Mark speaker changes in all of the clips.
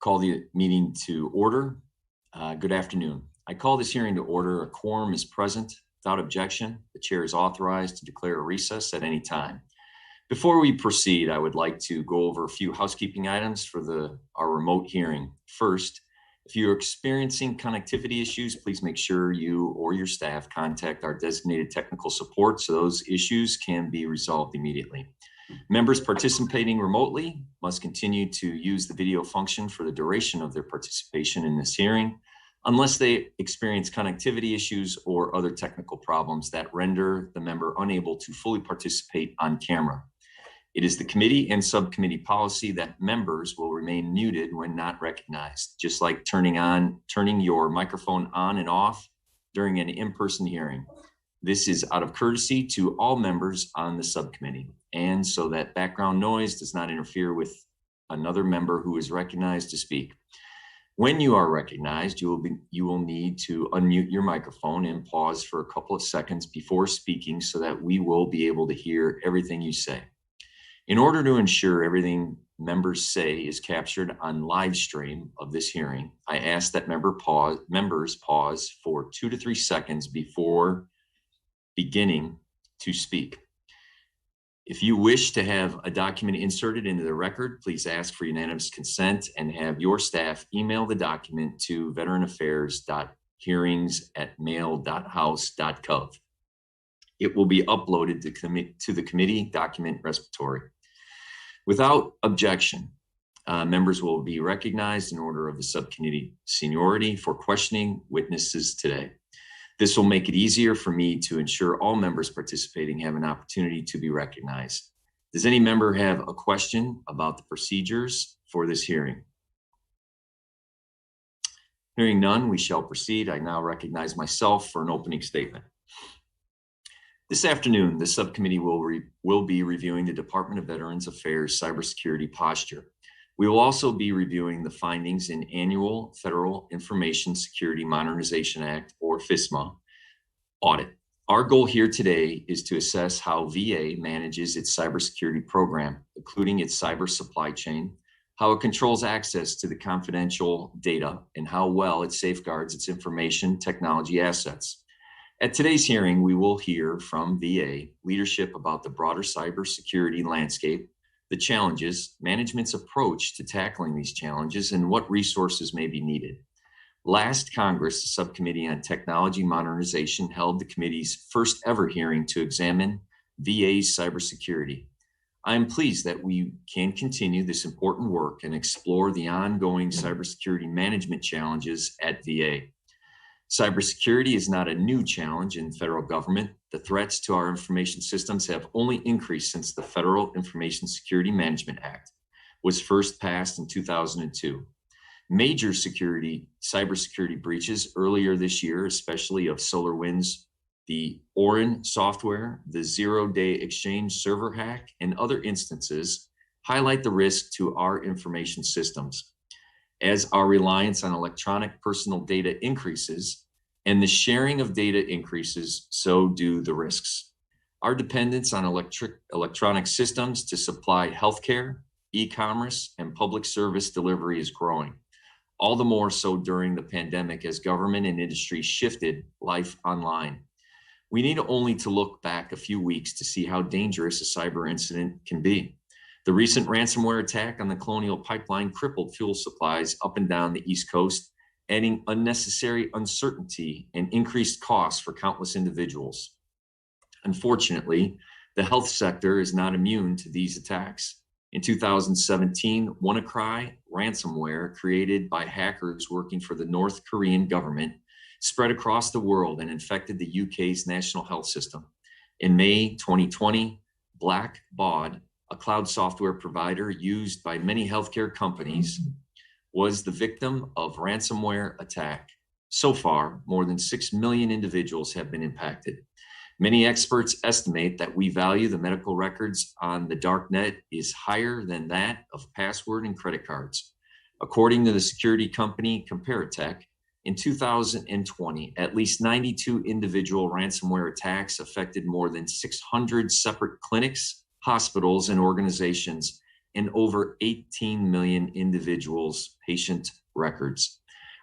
Speaker 1: Call the meeting to order. Good afternoon. I call this hearing to order. A quorum is present. Without objection, the chair is authorized to declare a recess at any time. Before we proceed, I would like to go over a few housekeeping items for our remote hearing. First, if you're experiencing connectivity issues, please make sure you or your staff contact our designated technical support so those issues can be resolved immediately. Members participating remotely must continue to use the video function for the duration of their participation in this hearing, unless they experience connectivity issues or other technical problems that render the member unable to fully participate on camera. It is the committee and subcommittee policy that members will remain muted when not recognized, just like turning your microphone on and off during an in-person hearing. This is out of courtesy to all members on the subcommittee, and so that background noise does not interfere with another member who is recognized to speak. When you are recognized, you will need to unmute your microphone and pause for a couple of seconds before speaking so that we will be able to hear everything you say. In order to ensure everything members say is captured on live stream of this hearing, I ask that members pause for 2 to 3 seconds before beginning to speak. If you wish to have a document inserted into the record, please ask for unanimous consent and have your staff email the document to veteranaffairs.hearings@mail.house.gov. It will be uploaded to the committee document repository. Without objection, members will be recognized in order of the subcommittee seniority for questioning witnesses today. This will make it easier for me to ensure all members participating have an opportunity to be recognized. Does any member have a question about the procedures for this hearing? Hearing none, we shall proceed. I now recognize myself for an opening statement. This afternoon, the subcommittee will be reviewing the Department of Veterans Affairs cybersecurity posture. We will also be reviewing the findings in Annual Federal Information Security Modernization Act, or FISMA, audit. Our goal here today is to assess how VA manages its cybersecurity program, including its cyber supply chain, how it controls access to the confidential data, and how well it safeguards its information technology assets. At today's hearing, we will hear from VA leadership about the broader cybersecurity landscape, the challenges, management's approach to tackling these challenges, and what resources may be needed. Last Congress, the Subcommittee on Technology Modernization held the committee's first ever hearing to examine VA's cybersecurity. I am pleased that we can continue this important work and explore the ongoing cybersecurity management challenges at VA. Cybersecurity is not a new challenge in federal government. The threats to our information systems have only increased since the Federal Information Security Management Act was first passed in 2002. Major cybersecurity breaches earlier this year, especially of SolarWinds, the Orin software, the zero-day exchange server hack, and other instances highlight the risk to our information systems. As our reliance on electronic personal data increases and the sharing of data increases, so do the risks. Our dependence on electronic systems to supply healthcare, e-commerce, and public service delivery is growing. All the more so during the pandemic as government and industry shifted life online. We need only to look back a few weeks to see how dangerous a cyber incident can be. The recent ransomware attack on the Colonial Pipeline crippled fuel supplies up and down the East Coast, adding unnecessary uncertainty and increased costs for countless individuals. Unfortunately, the health sector is not immune to these attacks. In 2017, WannaCry ransomware created by hackers working for the North Korean government spread across the world and infected the UK's national health system. In May 2020, Blackbaud, a cloud software provider used by many healthcare companies, was the victim of ransomware attack. So far, more than 6 million individuals have been impacted. Many experts estimate that we value the medical records on the darknet is higher than that of password and credit cards. According to the security company Comparitech, in 2020, at least 92 individual ransomware attacks affected more than 600 separate clinics, hospitals, and organizations, and over 18 million individuals patient records.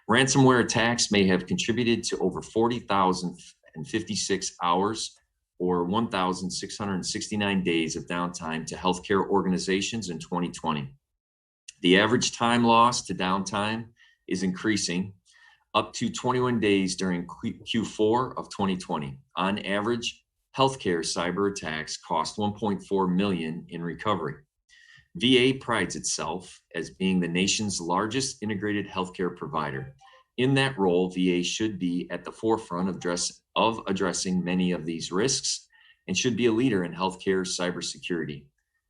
Speaker 1: Ransomware attacks may have contributed to over 40,056 hours or 1,669 days of downtime to healthcare organizations in 2020. The average time lost to downtime is increasing, up to 21 days during Q4 of 2020. On average, healthcare cyber attacks cost $1.4 million in recovery. VA prides itself as being the nation's largest integrated healthcare provider. In that role, VA should be at the forefront of addressing many of these risks and should be a leader in healthcare cybersecurity.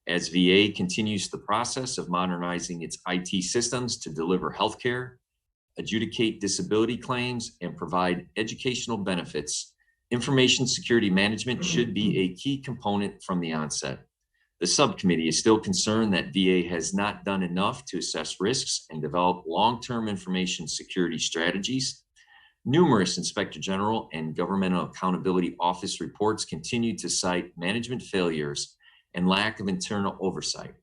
Speaker 1: As VA continues the process of modernizing its IT systems to deliver healthcare, adjudicate disability claims, and provide educational benefits, information security management should be a key component from the onset. The subcommittee is still concerned that VA has not done enough to assess risks and develop long-term information security strategies. Numerous Inspector General and Governmental Accountability Office reports continue to cite management failures and lack of internal oversight.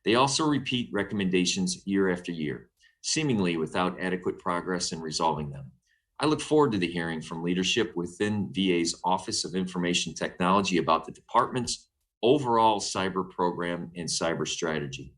Speaker 1: They also repeat recommendations year after year, seemingly without adequate progress in resolving them. I look forward to the hearing from leadership within VA's Office of Information Technology about the department's overall cyber program and cyber strategy.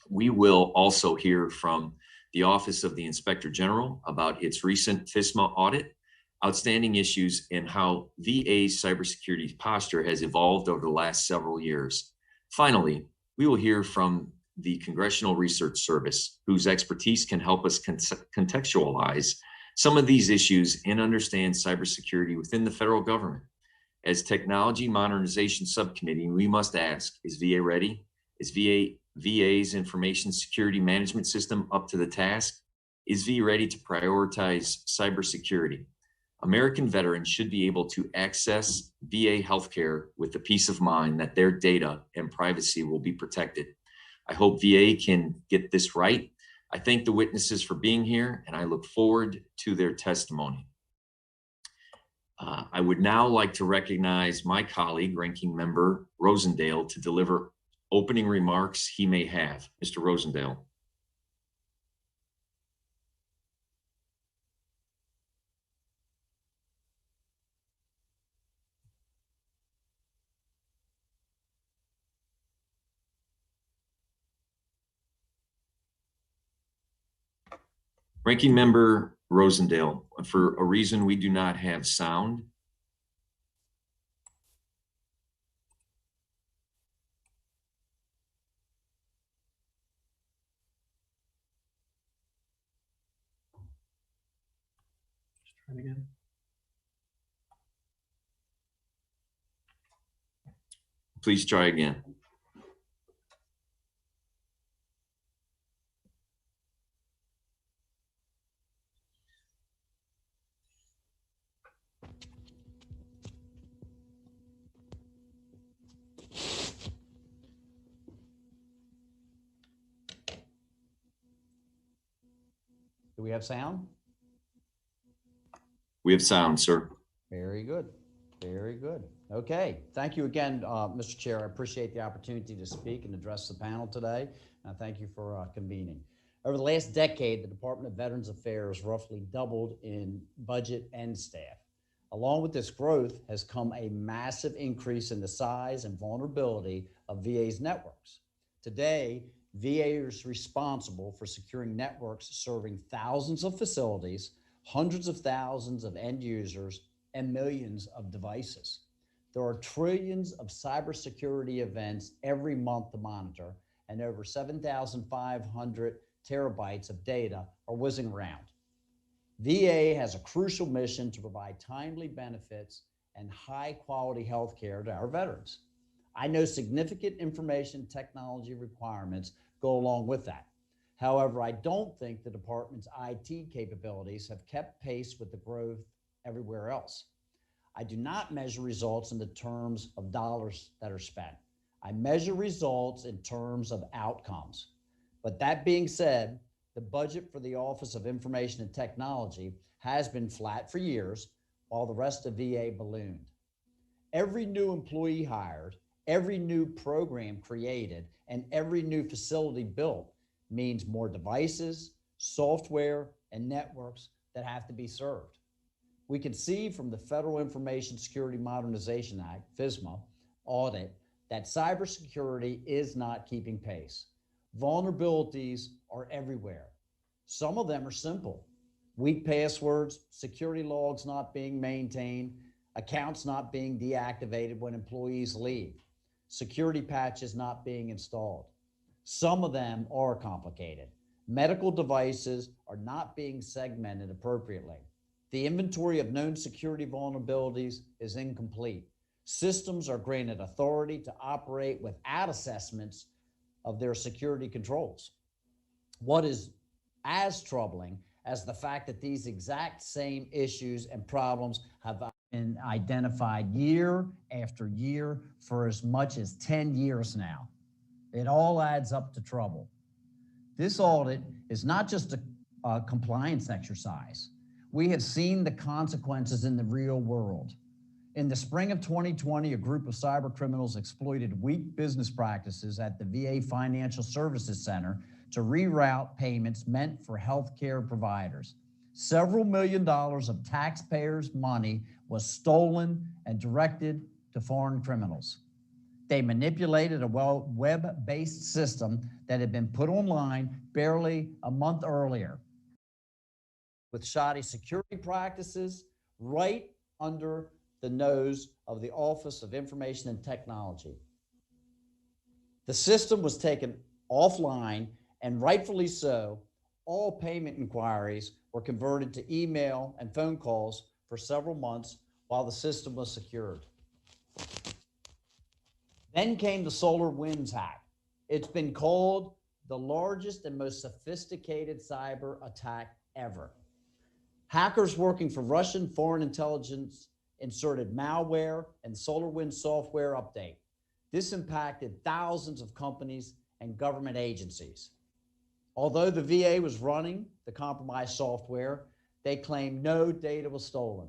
Speaker 1: We will also hear from the Office of the Inspector General about its recent FISMA audit, outstanding issues, and how VA's cybersecurity posture has evolved over the last several years. Finally, we will hear from the Congressional Research Service, whose expertise can help us contextualize some of these issues and understand cybersecurity within the federal government. As Technology Modernization Subcommittee, we must ask, is VA ready? Is VA's information security management system up to the task? Is VA ready to prioritize cybersecurity? American veterans should be able to access VA healthcare with the peace of mind that their data and privacy will be protected. I hope VA can get this right. I thank the witnesses for being here, and I look forward to their testimony. I would now like to recognize my colleague, Ranking Member Rosendale, to deliver opening remarks he may have. Mr. Rosendale. Ranking Member Rosendale, for a reason we do not have sound. Try it again. Please try again.
Speaker 2: Do we have sound?
Speaker 1: We have sound, sir.
Speaker 2: Very good. Very good. Okay. Thank you again, Mr. Chair. I appreciate the opportunity to speak and address the panel today. Thank you for convening. Over the last decade, the Department of Veterans Affairs roughly doubled in budget and staff. Along with this growth has come a massive increase in the size and vulnerability of VA's networks. Today, VA is responsible for securing networks serving thousands of facilities, hundreds of thousands of end users, and millions of devices. There are trillions of cybersecurity events every month to monitor, and over 7,500 terabytes of data are whizzing around. VA has a crucial mission to provide timely benefits and high-quality health care to our veterans. I know significant information technology requirements go along with that. However, I don't think the department's IT capabilities have kept pace with the growth everywhere else. I do not measure results in the terms of dollars that are spent. I measure results in terms of outcomes. But that being said, the budget for the Office of Information and Technology has been flat for years, while the rest of VA ballooned. Every new employee hired, every new program created, and every new facility built means more devices, software, and networks that have to be served. We can see from the Federal Information Security Modernization Act, FISMA, audit that cybersecurity is not keeping pace. Vulnerabilities are everywhere. Some of them are simple. Weak passwords, security logs not being maintained, accounts not being deactivated when employees leave, security patches not being installed. Some of them are complicated. Medical devices are not being segmented appropriately. The inventory of known security vulnerabilities is incomplete. Systems are granted authority to operate without assessments of their security controls. What is as troubling as the fact that these exact same issues and problems have been identified year after year for as much as 10 years now. It all adds up to trouble. This audit is not just a compliance exercise. We have seen the consequences in the real world. In the spring of 2020, a group of cyber criminals exploited weak business practices at the VA Financial Services Center to reroute payments meant for healthcare providers. Several $millions of taxpayers' money was stolen and directed to foreign criminals. They manipulated a web-based system that had been put online barely a month earlier with shoddy security practices right under the nose of the Office of Information and Technology. The system was taken offline, and rightfully so. All payment inquiries were converted to email and phone calls for several months while the system was secured. Then came the SolarWinds hack. It's been called the largest and most sophisticated cyber attack ever. Hackers working for Russian foreign intelligence inserted malware and SolarWinds software update. This impacted thousands of companies and government agencies. Although the VA was running the compromised software, they claimed no data was stolen.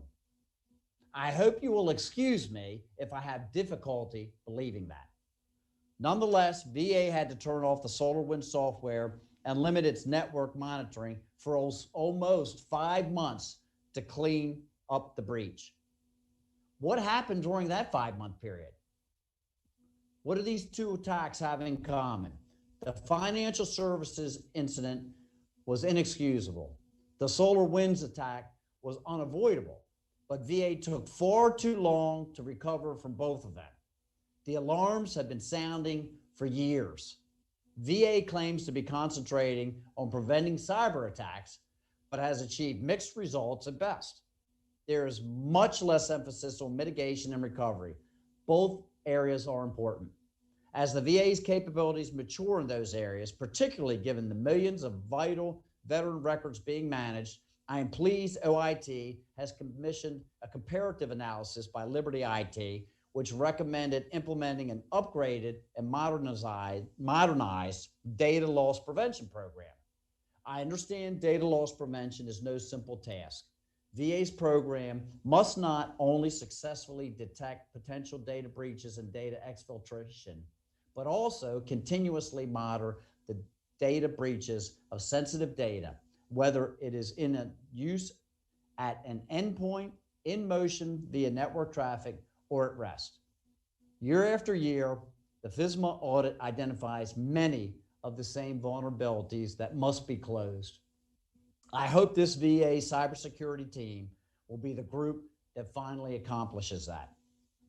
Speaker 2: I hope you will excuse me if I have difficulty believing that. Nonetheless, VA had to turn off the SolarWinds software and limit its network monitoring for almost 5 months to clean up the breach. What happened during that 5-month period? What do these two attacks have in common? The financial services incident was inexcusable. The SolarWinds attack was unavoidable, but VA took far too long to recover from both of them. The alarms have been sounding for years. VA claims to be concentrating on preventing cyber attacks, but has achieved mixed results at best. There is much less emphasis on mitigation and recovery. Both areas are important. As the VA's capabilities mature in those areas, particularly given the millions of vital veteran records being managed, I am pleased OIT has commissioned a comparative analysis by Liberty IT, which recommended implementing an upgraded and modernized data loss prevention program. I understand data loss prevention is no simple task. VA's program must not only successfully detect potential data breaches and data exfiltration, but also continuously monitor the data breaches of sensitive data, whether it is in a use at an endpoint, in motion via network traffic, or at rest. Year after year, the FISMA audit identifies many of the same vulnerabilities that must be closed. I hope this VA cybersecurity team will be the group that finally accomplishes that.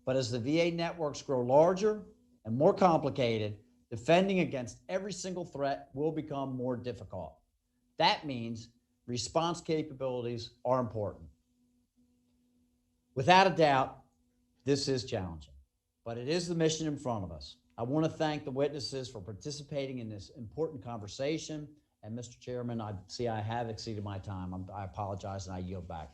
Speaker 2: But as the VA networks grow larger and more complicated, defending against every single threat will become more difficult. That means response capabilities are important. Without a doubt, this is challenging, but it is the mission in front of us. I want to thank the witnesses for participating in this important conversation. And Mr. Chairman, I see I have exceeded my time. I apologize and I yield back.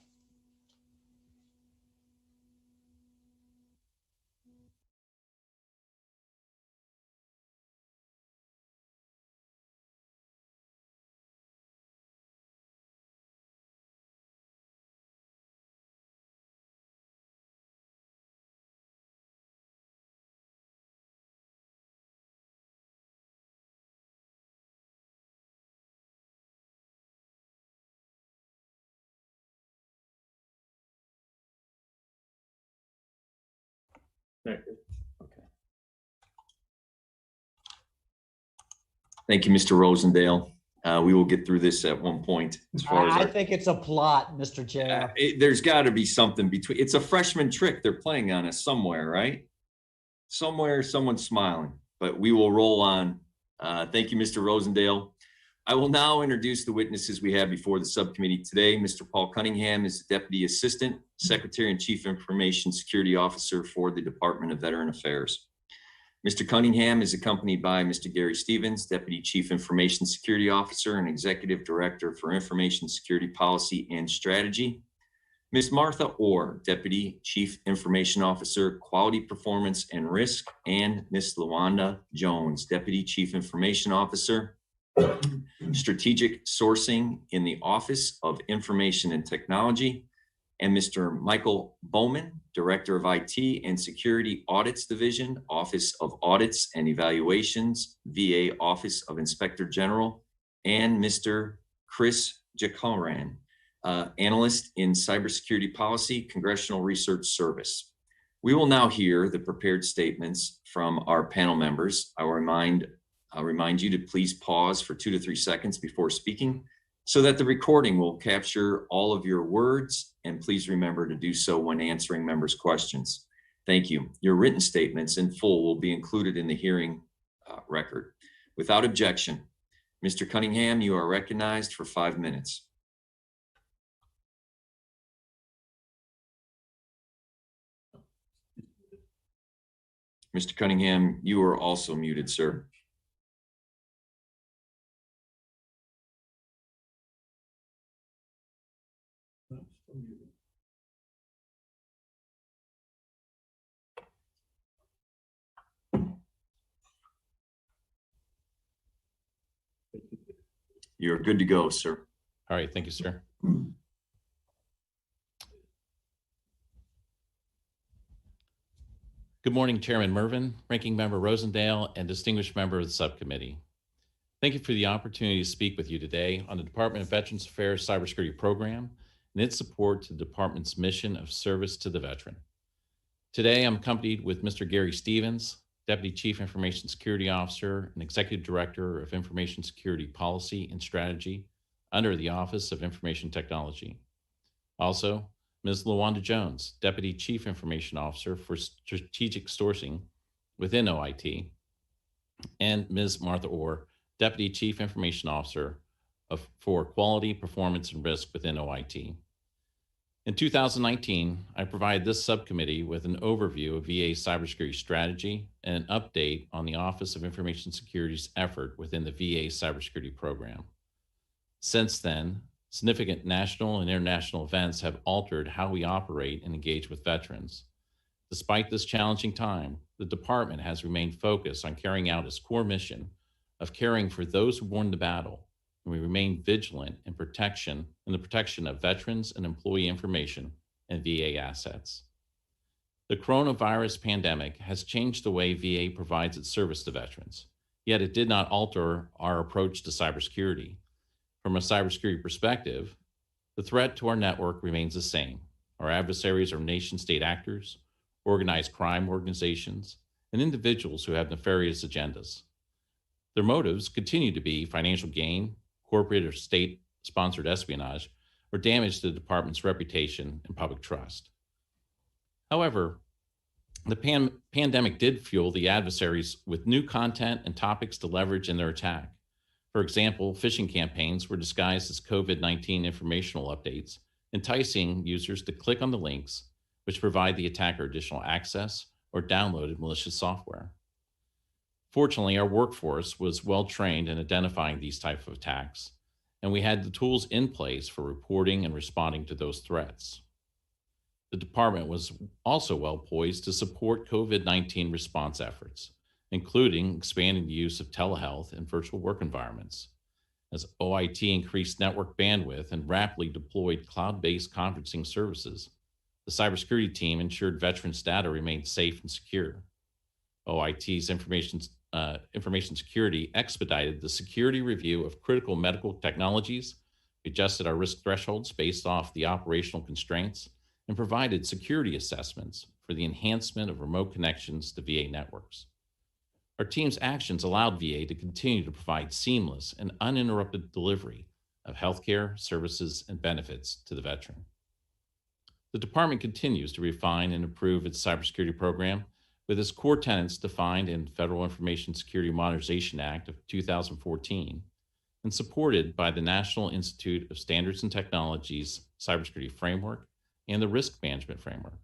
Speaker 1: Okay. Thank you, Mr. Rosendale. We will get through this at one point. As far as
Speaker 2: I think it's a plot, Mr. Chair.
Speaker 1: there's got to be something between. It's a freshman trick they're playing on us somewhere, right? Somewhere, someone's smiling. But we will roll on. Thank you, Mr. Rosendale. I will now introduce the witnesses we have before the subcommittee today. Mr. Paul Cunningham is the Deputy Assistant Secretary and Chief Information Security Officer for the Department of Veteran Affairs. Mr. Cunningham is accompanied by Mr. Gary Stevens, Deputy Chief Information Security Officer and Executive Director for Information Security Policy and Strategy. Ms. Martha Orr, Deputy Chief Information Officer, Quality Performance and Risk, and Ms. LaWanda Jones, Deputy Chief Information Officer, Strategic Sourcing in the Office of Information and Technology, and Mr. Michael Bowman, Director of IT and Security Audits Division, Office of Audits and Evaluations, VA Office of Inspector General, and Mr. Chris Jacoran, Analyst in Cybersecurity Policy, Congressional Research Service. We will now hear the prepared statements from our panel members. I'll remind you to please pause for 2 to 3 seconds before speaking so that the recording will capture all of your words, and please remember to do so when answering members' questions. Thank you. Your written statements in full will be included in the hearing record. Without objection, Mr. Cunningham, you are recognized for 5 minutes. Mr. Cunningham, you are also muted, sir. You're good to go, sir.
Speaker 3: All right, thank you, sir. Good morning, Chairman Mervin, Ranking Member Rosendale, and distinguished member of the subcommittee. Thank you for the opportunity to speak with you today on the Department of Veterans Affairs Cybersecurity Program and its support to the department's mission of service to the veteran. Today, I'm accompanied with Mr. Gary Stevens, Deputy Chief Information Security Officer and Executive Director of Information Security Policy and Strategy under the Office of Information Technology. Also, Ms. LaWanda Jones, Deputy Chief Information Officer for Strategic Sourcing within OIT, and Ms. Martha Orr, Deputy Chief Information Officer for Quality, Performance, and Risk within OIT. In 2019, I provided this subcommittee with an overview of VA cybersecurity strategy and an update on the Office of Information Security's effort within the VA cybersecurity program. Since then, significant national and international events have altered how we operate and engage with veterans. Despite this challenging time, the department has remained focused on carrying out its core mission of caring for those who won the battle, and we remain vigilant in the protection of veterans and employee information and VA assets. The coronavirus pandemic has changed the way VA provides its service to veterans, yet it did not alter our approach to cybersecurity. From a cybersecurity perspective, the threat to our network remains the same. Our adversaries are nation-state actors, organized crime organizations, and individuals who have nefarious agendas. Their motives continue to be financial gain, corporate or state-sponsored espionage, or damage to the department's reputation and public trust. However, the pandemic did fuel the adversaries with new content and topics to leverage in their attack. For example, phishing campaigns were disguised as COVID-19 informational updates, enticing users to click on the links, which provide the attacker additional access or downloaded malicious software. Fortunately, our workforce was well trained in identifying these types of attacks, and we had the tools in place for reporting and responding to those threats. The department was also well poised to support COVID-19 response efforts, including expanding the use of telehealth and virtual work environments. As OIT increased network bandwidth and rapidly deployed cloud-based conferencing services, the cybersecurity team ensured veterans' data remained safe and secure. OIT's information security expedited the security review of critical medical technologies, adjusted our risk thresholds based off the operational constraints, and provided security assessments for the enhancement of remote connections to VA networks. Our team's actions allowed VA to continue to provide seamless and uninterrupted delivery of healthcare, services, and benefits to the veteran. The department continues to refine and improve its cybersecurity program with its core tenets defined in Federal Information Security Modernization Act of 2014 and supported by the National Institute of Standards and Technology's Cybersecurity Framework and the Risk Management Framework.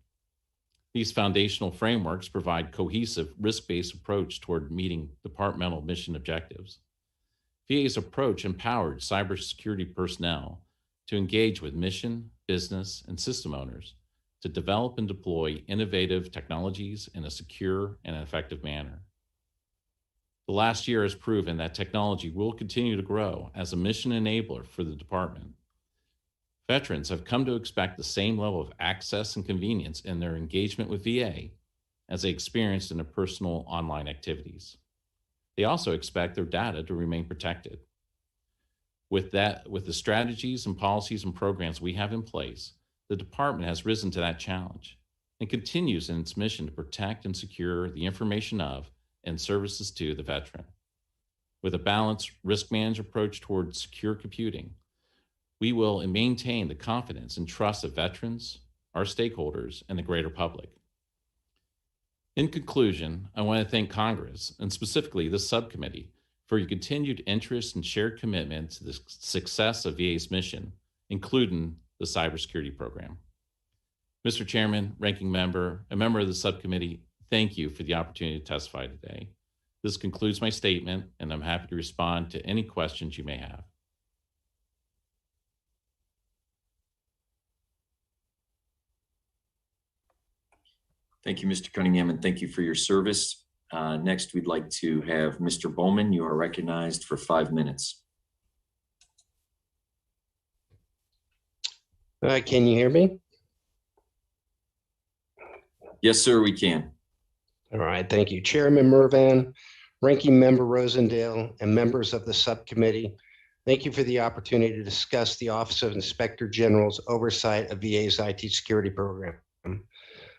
Speaker 3: These foundational frameworks provide cohesive, risk-based approach toward meeting departmental mission objectives. VA's approach empowered cybersecurity personnel to engage with mission, business, and system owners to develop and deploy innovative technologies in a secure and effective manner. The last year has proven that technology will continue to grow as a mission enabler for the department. Veterans have come to expect the same level of access and convenience in their engagement with VA as they experienced in their personal online activities. They also expect their data to remain protected. With the strategies and policies and programs we have in place, the department has risen to that challenge and continues in its mission to protect and secure the information of and services to the veteran. With a balanced, risk-managed approach towards secure computing, we will maintain the confidence and trust of veterans, our stakeholders, and the greater public. In conclusion, I want to thank Congress, and specifically this subcommittee, for your continued interest and shared commitment to the success of VA's mission, including the cybersecurity program. Mr. Chairman, Ranking Member, a member of the subcommittee, thank you for the opportunity to testify today. This concludes my statement, and I'm happy to respond to any questions you may have.
Speaker 1: Thank you, Mr. Cunningham, and thank you for your service. Next, we'd like to have Mr. Bowman. You are recognized for 5 minutes.
Speaker 4: Can you hear me?
Speaker 1: Yes, sir, we can.
Speaker 4: All right, thank you. Chairman Mervan, Ranking Member Rosendale, and members of the subcommittee, thank you for the opportunity to discuss the Office of Inspector General's oversight of VA's IT security program.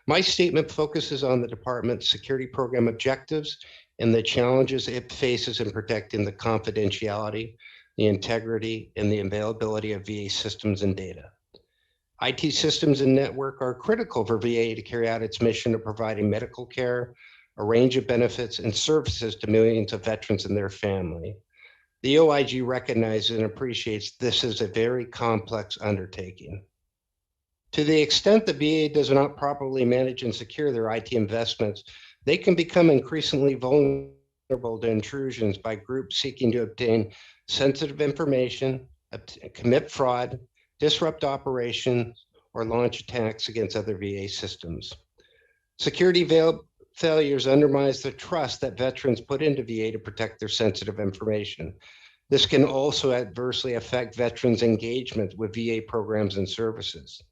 Speaker 4: My statement focuses on the department's security program objectives and the challenges it faces in protecting the confidentiality, the integrity, and the availability of VA systems and data. IT systems and network are critical for VA to carry out its mission of providing medical care, a range of benefits and services to millions of veterans and their family. The OIG recognizes and appreciates this is a very complex undertaking. To the extent the VA does not properly manage and secure their IT investments, they can become increasingly vulnerable to intrusions by groups seeking to obtain sensitive information, commit fraud, disrupt operations, or launch attacks against other VA systems. Security failures undermines the trust that veterans put into VA to protect their sensitive information. This can also adversely affect veterans' engagement with VA programs and services.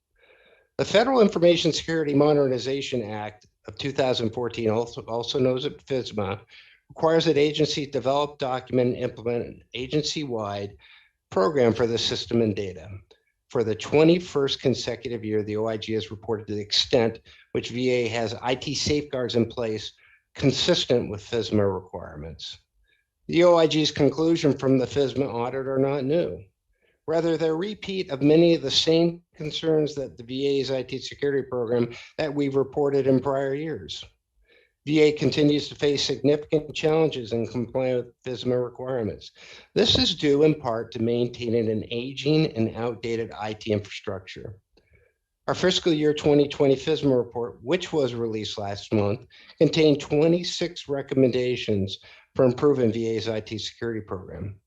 Speaker 4: The Federal Information Security Modernization Act of 2014, also known as FISMA, requires that agencies develop, document, and implement an agency-wide program for the system and data. For the 21st consecutive year, the OIG has reported to the extent which VA has IT safeguards in place consistent with FISMA requirements. The OIG's conclusion from the FISMA audit are not new. Rather, they're a repeat of many of the same concerns that the VA's IT security program that we've reported in prior years. VA continues to face significant challenges in complying with FISMA requirements. This is due in part to maintaining an aging and outdated IT infrastructure. Our fiscal year 2020 FISMA report, which was released last month, contained 26 recommendations for improving VA's IT security program.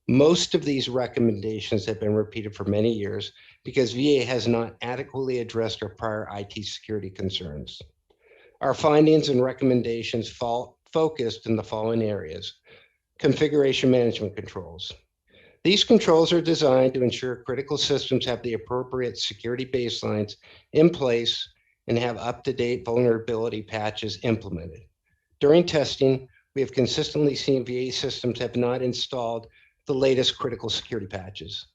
Speaker 4: Most of these recommendations have been repeated for many years because VA has not adequately addressed our prior IT security concerns. Our findings and recommendations focused in the following areas: configuration management controls. These controls are designed to ensure critical systems have the appropriate security baselines in place and have up-to-date vulnerability patches implemented. During testing, we have consistently seen VA systems have not installed the latest critical security patches.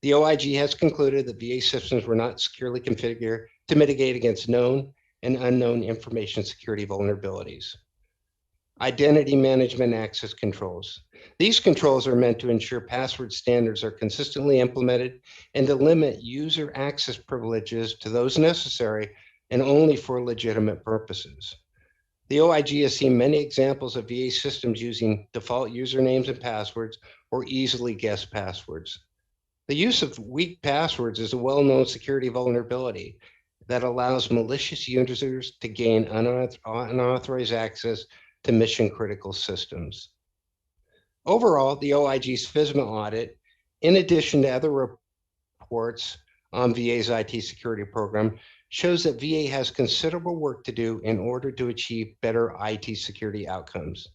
Speaker 4: The OIG has concluded that VA systems were not securely configured to mitigate against known and unknown information security vulnerabilities. Identity management access controls. These controls are meant to ensure password standards are consistently implemented and to limit user access privileges to those necessary and only for legitimate purposes. The OIG has seen many examples of VA systems using default usernames and passwords or easily guessed passwords. The use of weak passwords is a well-known security vulnerability that allows malicious users to gain unauthorized access to mission-critical systems. Overall, the OIG's FISMA audit, in addition to other reports on VA's IT security program, shows that VA has considerable work to do in order to achieve better IT security outcomes.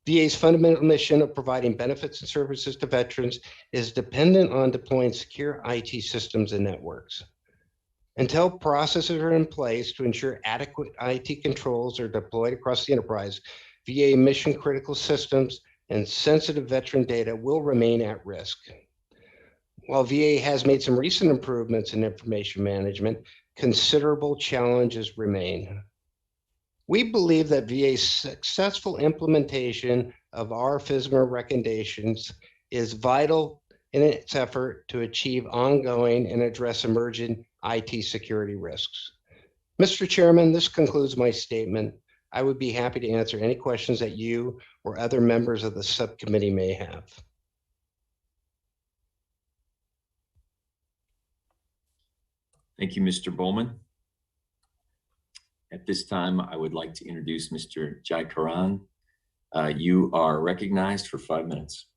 Speaker 4: VA's fundamental mission of providing benefits and services to veterans is dependent on deploying secure IT systems and networks. Until processes are in place to ensure adequate IT controls are deployed across the enterprise, VA mission-critical systems and sensitive veteran data will remain at risk. While VA has made some recent improvements in information management, considerable challenges remain. We believe that VA's successful implementation of our FISMA recommendations is vital in its effort to achieve ongoing and address emerging IT security risks. Mr. Chairman, this concludes my statement. I would be happy to answer any questions that you or other members of the subcommittee may have.
Speaker 1: Thank you, Mr. Bowman. At this time, I would like to introduce Mr. Jai Karan. You are recognized for 5 minutes.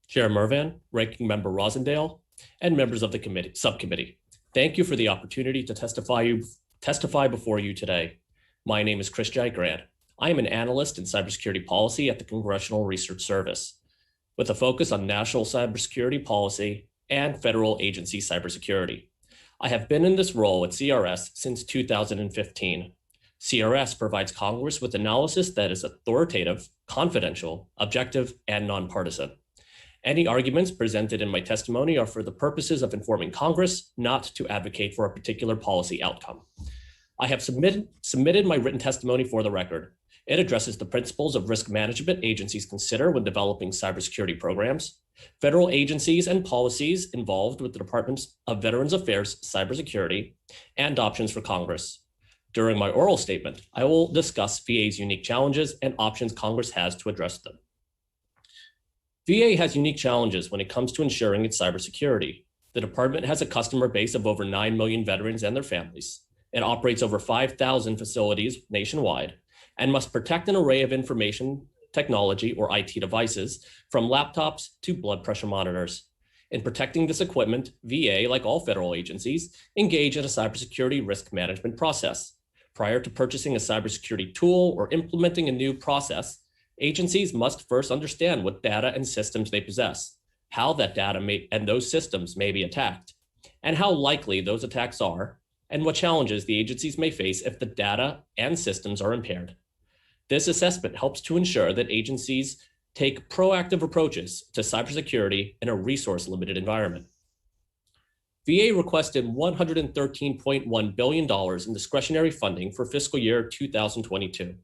Speaker 5: Chair Mervan, Ranking Member Rosendale, and members of the subcommittee. Thank you for the opportunity to testify before you today. My name is Chris Jai Grant. I am an analyst in cybersecurity policy at the Congressional Research Service, with a focus on national cybersecurity policy and federal agency cybersecurity. I have been in this role at CRS since 2015. CRS provides Congress with analysis that is authoritative, confidential, objective, and nonpartisan. Any arguments presented in my testimony are for the purposes of informing Congress, not to advocate for a particular policy outcome. I have submitted my written testimony for the record. It addresses the principles of risk management agencies consider when developing cybersecurity programs, federal agencies and policies involved with the Department of Veterans Affairs cybersecurity, and options for Congress. During my oral statement, I will discuss VA's unique challenges and options Congress has to address them. VA has unique challenges when it comes to ensuring its cybersecurity. The department has a customer base of over 9 million veterans and their families. It operates over 5,000 facilities nationwide and must protect an array of information technology or IT devices, from laptops to blood pressure monitors. In protecting this equipment, VA, like all federal agencies, engage in a cybersecurity risk management process. Prior to purchasing a cybersecurity tool or implementing a new process, agencies must first understand what data and systems they possess, how that data and those systems may be attacked, and how likely those attacks are, and what challenges the agencies may face if the data and systems are impaired. This assessment helps to ensure that agencies take proactive approaches to cybersecurity in a resource-limited environment. VA requested $113.1 billion in discretionary funding for fiscal year 2022.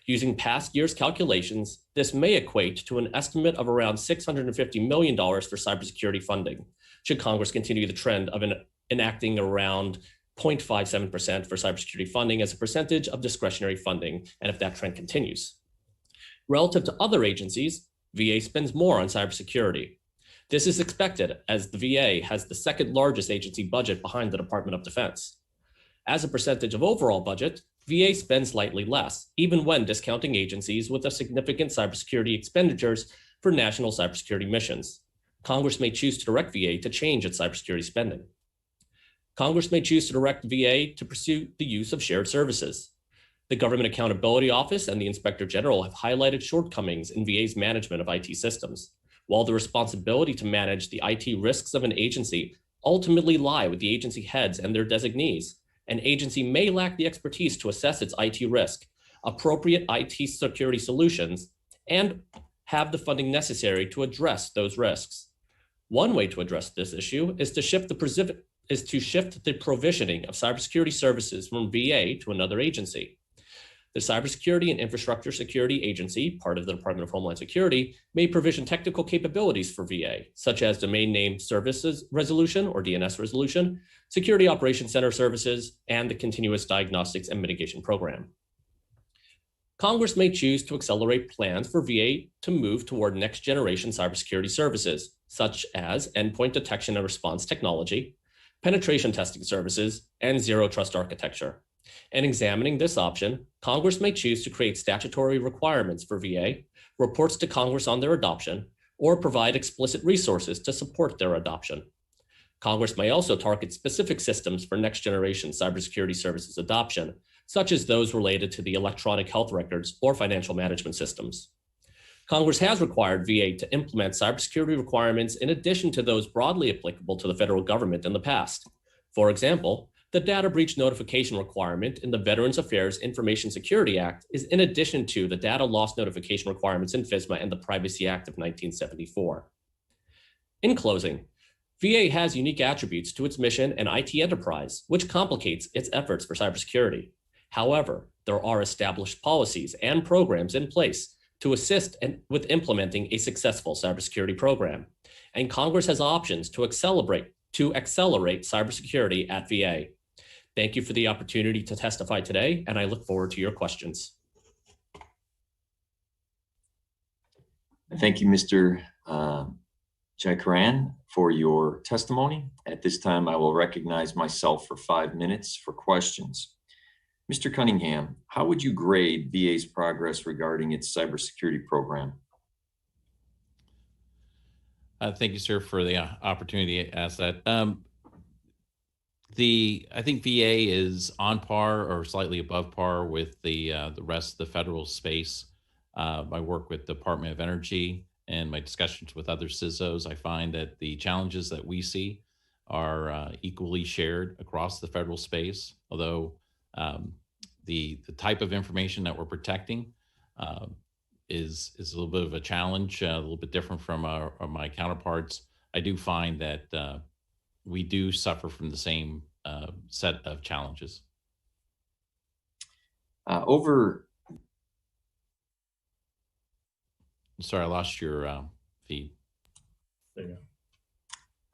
Speaker 5: Using past year's calculations, this may equate to an estimate of around $650 million for cybersecurity funding, should Congress continue the trend of enacting around 0.57% for cybersecurity funding as a percentage of discretionary funding, and if that trend continues. Relative to other agencies, VA spends more on cybersecurity. This is expected as the VA has the second largest agency budget behind the Department of Defense. As a percentage of overall budget, VA spends slightly less, even when discounting agencies with a significant cybersecurity expenditures for national cybersecurity missions. Congress may choose to direct VA to change its cybersecurity spending. Congress may choose to direct VA to pursue the use of shared services. The Government Accountability Office and the Inspector General have highlighted shortcomings in VA's management of IT systems. While the responsibility to manage the IT risks of an agency ultimately lie with the agency heads and their designees, an agency may lack the expertise to assess its IT risk, appropriate IT security solutions, and have the funding necessary to address those risks. One way to address this issue is to shift the provisioning of cybersecurity services from VA to another agency. The Cybersecurity and Infrastructure Security Agency, part of the Department of Homeland Security, may provision technical capabilities for VA, such as Domain Name Services Resolution or DNS resolution, Security Operations Center services, and the Continuous Diagnostics and Mitigation Program. Congress may choose to accelerate plans for VA to move toward next-generation cybersecurity services, such as endpoint detection and response technology, penetration testing services, and zero-trust architecture. In examining this option, Congress may choose to create statutory requirements for VA, reports to Congress on their adoption, or provide explicit resources to support their adoption. Congress may also target specific systems for next-generation cybersecurity services adoption, such as those related to the electronic health records or financial management systems. Congress has required VA to implement cybersecurity requirements in addition to those broadly applicable to the federal government in the past. For example, the data breach notification requirement in the Veterans Affairs Information Security Act is in addition to the data loss notification requirements in FISMA and the Privacy Act of 1974. In closing, VA has unique attributes to its mission and IT enterprise, which complicates its efforts for cybersecurity. However, there are established policies and programs in place to assist with implementing a successful cybersecurity program, and Congress has options to accelerate cybersecurity at VA. Thank you for the opportunity to testify today, and I look forward to your questions.
Speaker 1: Thank you, Mr. Jaikaran, for your testimony. At this time, I will recognize myself for 5 minutes for questions. Mr. Cunningham, how would you grade VA's progress regarding its cybersecurity program?
Speaker 3: Thank you, sir, for the opportunity to ask that. I think VA is on par or slightly above par with the rest of the federal space. I work with the Department of Energy, and my discussions with other CISOs, I find that the challenges that we see are equally shared across the federal space. Although the type of information that we're protecting is a little bit of a challenge, a little bit different from my counterparts. I do find that we do suffer from the same set of challenges. Sorry, I lost your feed.
Speaker 5: There you go.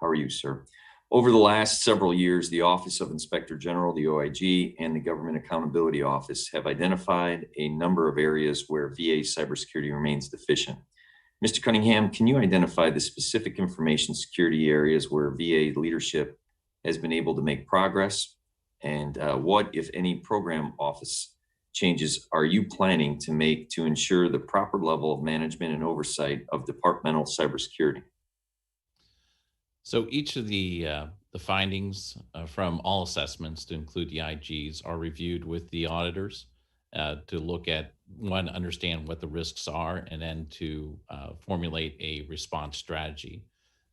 Speaker 1: How are you, sir? Over the last several years, the Office of Inspector General, the OIG, and the Government Accountability Office have identified a number of areas where VA cybersecurity remains deficient. Mr. Cunningham, can you identify the specific information security areas where VA leadership has been able to make progress? And what, if any, program office changes are you planning to make to ensure the proper level of management and oversight of departmental cybersecurity?
Speaker 3: So each of the findings from all assessments, to include the IGs, are reviewed with the auditors to look at, one, understand what the risks are, and then to formulate a response strategy.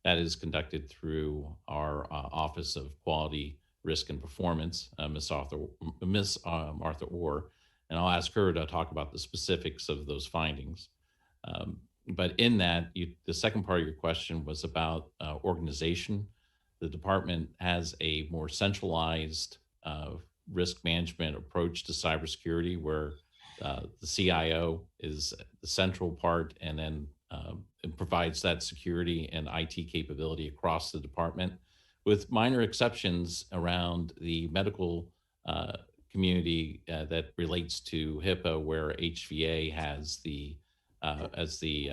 Speaker 3: That is conducted through our Office of Quality, Risk, and Performance, Ms. Martha Orr, and I'll ask her to talk about the specifics of those findings. But in that, the second part of your question was about organization. The department has a more centralized risk management approach to cybersecurity, where the CIO is the central part, and then it provides that security and IT capability across the department, with minor exceptions around the medical community that relates to HIPAA, where HVA has as the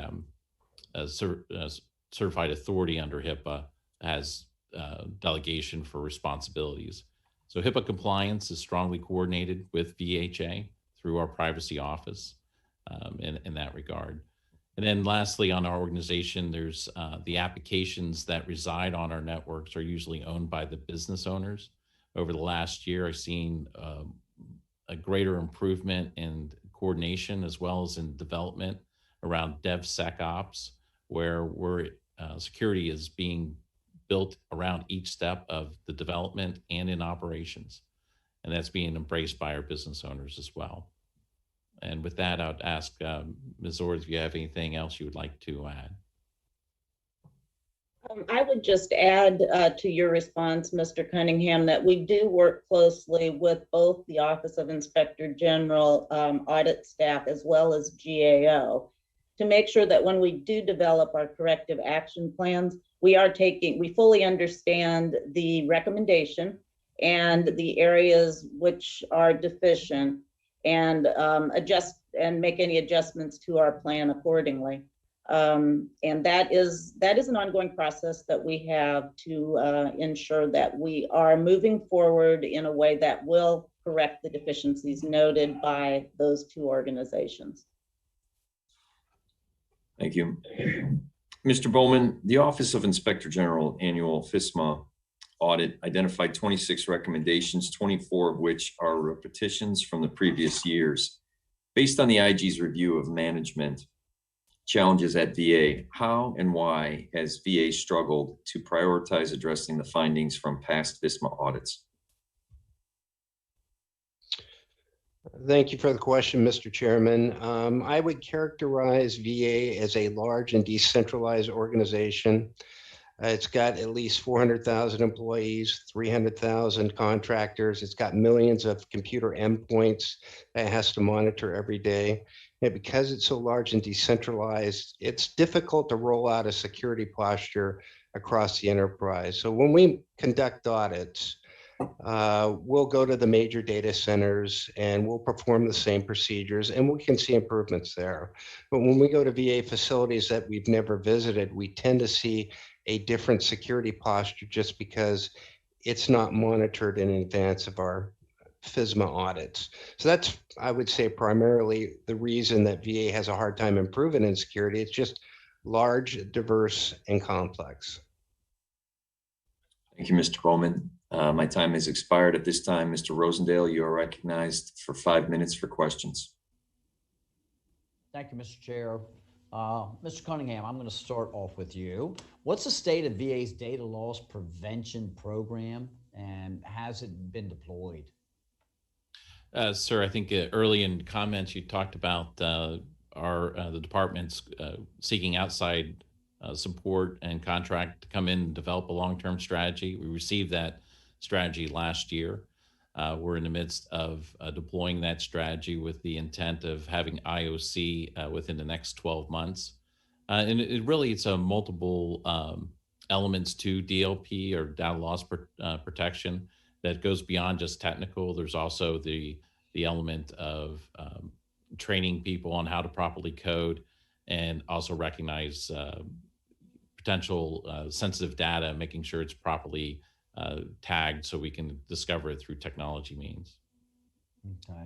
Speaker 3: certified authority under HIPAA, has delegation for responsibilities. So HIPAA compliance is strongly coordinated with VHA through our privacy office in that regard. And then lastly, on our organization, there's the applications that reside on our networks are usually owned by the business owners. Over the last year, I've seen a greater improvement in coordination as well as in development around DevSecOps, where security is being built around each step of the development and in operations. And that's being embraced by our business owners as well. And with that, I'd ask Ms. Ord if you have anything else you would like to add.
Speaker 6: I would just add to your response, Mr. Cunningham, that we do work closely with both the Office of Inspector General audit staff as well as GAO to make sure that when we do develop our corrective action plans, we fully understand the recommendation and the areas which are deficient and adjust and make any adjustments to our plan accordingly. And that is an ongoing process that we have to ensure that we are moving forward in a way that will correct the deficiencies noted by those two organizations.
Speaker 1: Thank you. Mr. Bowman, the Office of Inspector General annual FISMA audit identified 26 recommendations, 24 of which are repetitions from the previous years. Based on the IG's review of management challenges at VA, how and why has VA struggled to prioritize addressing the findings from past FISMA audits?
Speaker 4: Thank you for the question, Mr. Chairman. I would characterize VA as a large and decentralized organization. It's got at least 400,000 employees, 300,000 contractors. It's got millions of computer endpoints that it has to monitor every day. And because it's so large and decentralized, it's difficult to roll out a security posture across the enterprise. So when we conduct audits, we'll go to the major data centers and we'll perform the same procedures and we can see improvements there. But when we go to VA facilities that we've never visited, we tend to see a different security posture just because it's not monitored in advance of our FISMA audits. So that's, I would say, primarily the reason that VA has a hard time improving in security. It's just large, diverse, and complex.
Speaker 1: Thank you, Mr. Bowman. My time has expired at this time. Mr. Rosendale, you are recognized for 5 minutes for questions.
Speaker 2: Thank you, Mr. Chair. Mr. Cunningham, I'm going to start off with you. What's the state of VA's data loss prevention program and has it been deployed?
Speaker 3: Sir, I think early in comments you talked about the department's seeking outside support and contract to come in and develop a long-term strategy. We received that strategy last year. We're in the midst of deploying that strategy with the intent of having IOC within the next 12 months. And it's a multiple elements to DLP or data loss protection that goes beyond just technical. There's also the element of training people on how to properly code and also recognize potential sensitive data, making sure it's properly tagged so we can discover it through technology means.
Speaker 2: Okay.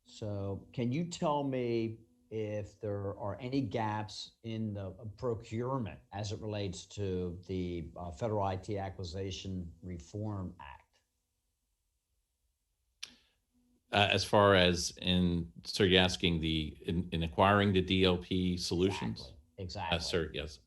Speaker 2: So can you tell me if there are any gaps in the procurement as it relates to the Federal IT Acquisition Reform Act?
Speaker 3: As far as so you're asking in acquiring the DLP solutions?
Speaker 2: Exactly.
Speaker 3: Sir, yes.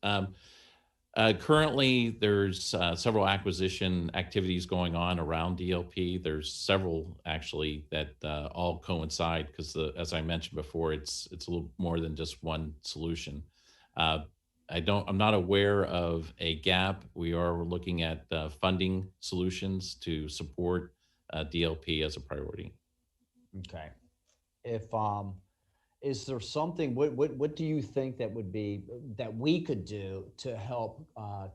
Speaker 3: Currently, there's several acquisition activities going on around DLP. There's several actually that all coincide because, as I mentioned before, it's a little more than just one solution. I'm not aware of a gap. We are looking at funding solutions to support DLP as a priority.
Speaker 2: Okay. Is there something, what do you think that we could do to help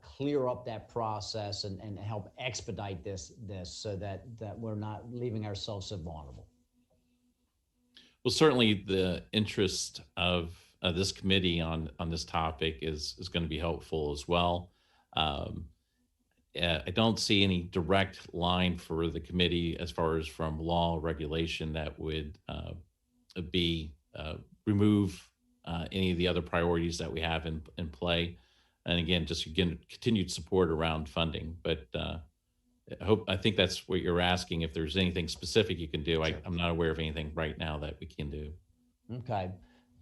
Speaker 2: clear up that process and help expedite this so that we're not leaving ourselves so vulnerable?
Speaker 3: Well, certainly the interest of this committee on this topic is going to be helpful as well. I don't see any direct line for the committee as far as from law or regulation that would remove any of the other priorities that we have in play. And again, continued support around funding. But I think that's what you're asking. If there's anything specific you can do,
Speaker 2: Sure.
Speaker 3: I'm not aware of anything right now that we can do.
Speaker 2: Okay.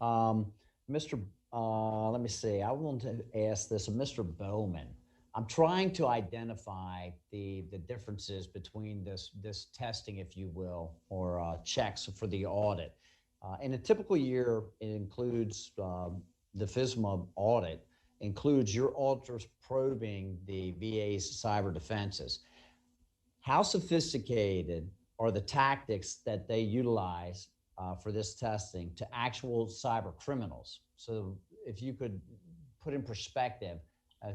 Speaker 2: Let me see. I want to ask this of Mr. Bowman. I'm trying to identify the differences between this testing, if you will, or checks for the audit. In a typical year, it includes the FISMA audit, includes your auditors probing the VA's cyber defenses. How sophisticated are the tactics that they utilize for this testing to actual cyber criminals? So if you could put in perspective,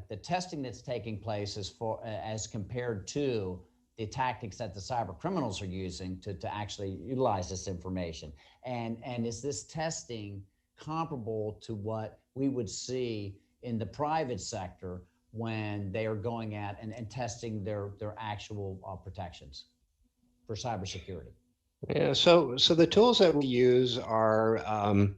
Speaker 2: the testing that's taking place as compared to the tactics that the cyber criminals are using to actually utilize this information. And is this testing comparable to what we would see in the private sector when they are going at and testing their actual protections for cybersecurity?
Speaker 4: Yeah, so the tools that we use are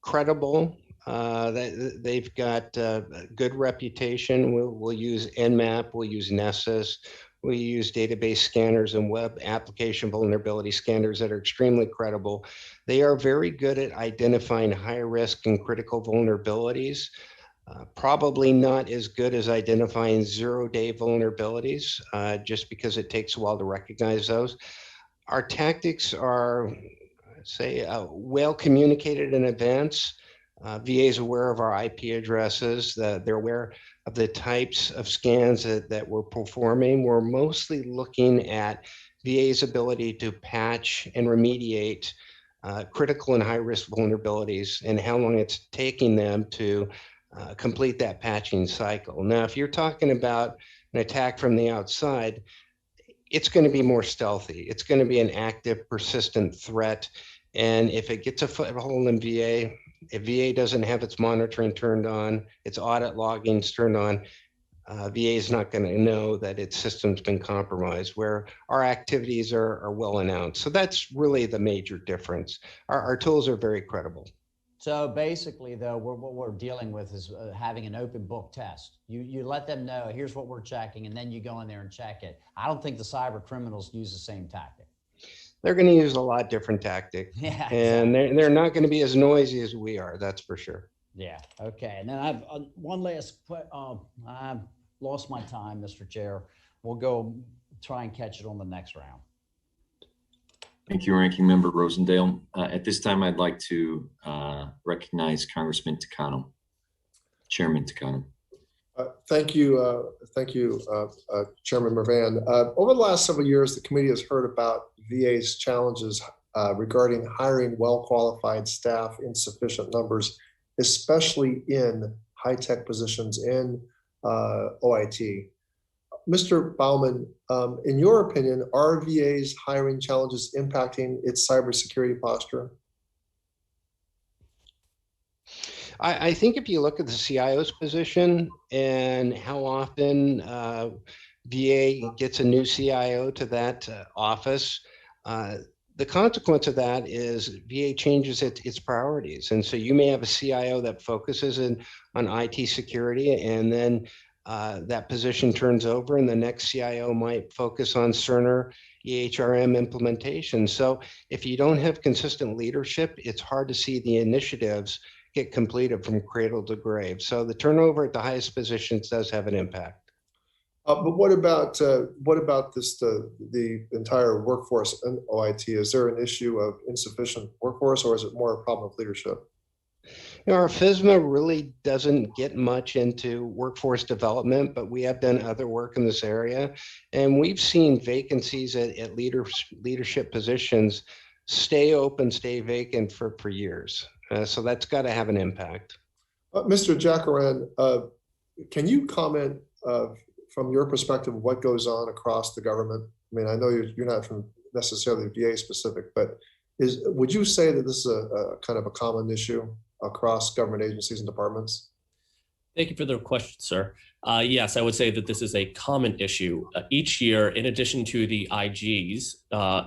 Speaker 4: credible. They've got a good reputation. We'll use Nmap, we'll use Nessus, we use database scanners and web application vulnerability scanners that are extremely credible. They are very good at identifying high risk and critical vulnerabilities. Probably not as good as identifying zero-day vulnerabilities, just because it takes a while to recognize those. Our tactics are, say, well communicated in advance. VA is aware of our IP addresses. They're aware of the types of scans that we're performing. We're mostly looking at VA's ability to patch and remediate critical and high-risk vulnerabilities and how long it's taking them to complete that patching cycle. Now, if you're talking about an attack from the outside, it's going to be more stealthy. It's going to be an active, persistent threat. And if it gets a foothold in VA, if VA doesn't have its monitoring turned on, its audit loggings turned on, VA is not going to know that its system's been compromised, where our activities are well announced. So that's really the major difference. Our tools are very credible.
Speaker 2: So basically, though, what we're dealing with is having an open book test. You let them know, here's what we're checking, and then you go in there and check it. I don't think the cyber criminals use the same tactic.
Speaker 4: They're going to use a lot different tactic.
Speaker 2: Yeah,
Speaker 4: and
Speaker 2: exactly.
Speaker 4: they're not going to be as noisy as we are, that's for sure.
Speaker 2: Yeah, okay. And then I've one last, I've lost my time, Mr. Chair. We'll go try and catch it on the next round.
Speaker 1: Thank you, Ranking Member Rosendale. At this time, I'd like to recognize Congressman Takano, Chairman Takano.
Speaker 7: Thank you, Chairman Mervan. Over the last several years, the committee has heard about VA's challenges regarding hiring well-qualified staff in sufficient numbers, especially in high-tech positions in OIT. Mr. Baumann, in your opinion, are VA's hiring challenges impacting its cybersecurity posture?
Speaker 4: I think if you look at the CIO's position and how often VA gets a new CIO to that office, the consequence of that is VA changes its priorities. And so you may have a CIO that focuses on IT security, and then that position turns over and the next CIO might focus on Cerner EHRM implementation. So if you don't have consistent leadership, it's hard to see the initiatives get completed from cradle to grave. So the turnover at the highest positions does have an impact.
Speaker 7: But what about this the entire workforce in OIT? Is there an issue of insufficient workforce, or is it more a problem of leadership?
Speaker 4: You know, our FISMA really doesn't get much into workforce development, but we have done other work in this area, and we've seen vacancies at leadership positions stay open, stay vacant for years. So that's got to have an impact.
Speaker 7: Mr. Jackaran, can you comment from your perspective what goes on across the government? I mean, I know you're not from necessarily VA specific, but would you say that this is a kind of a common issue across government agencies and departments?
Speaker 5: Thank you for the question, sir. Yes, I would say that this is a common issue. Each year, in addition to the IG's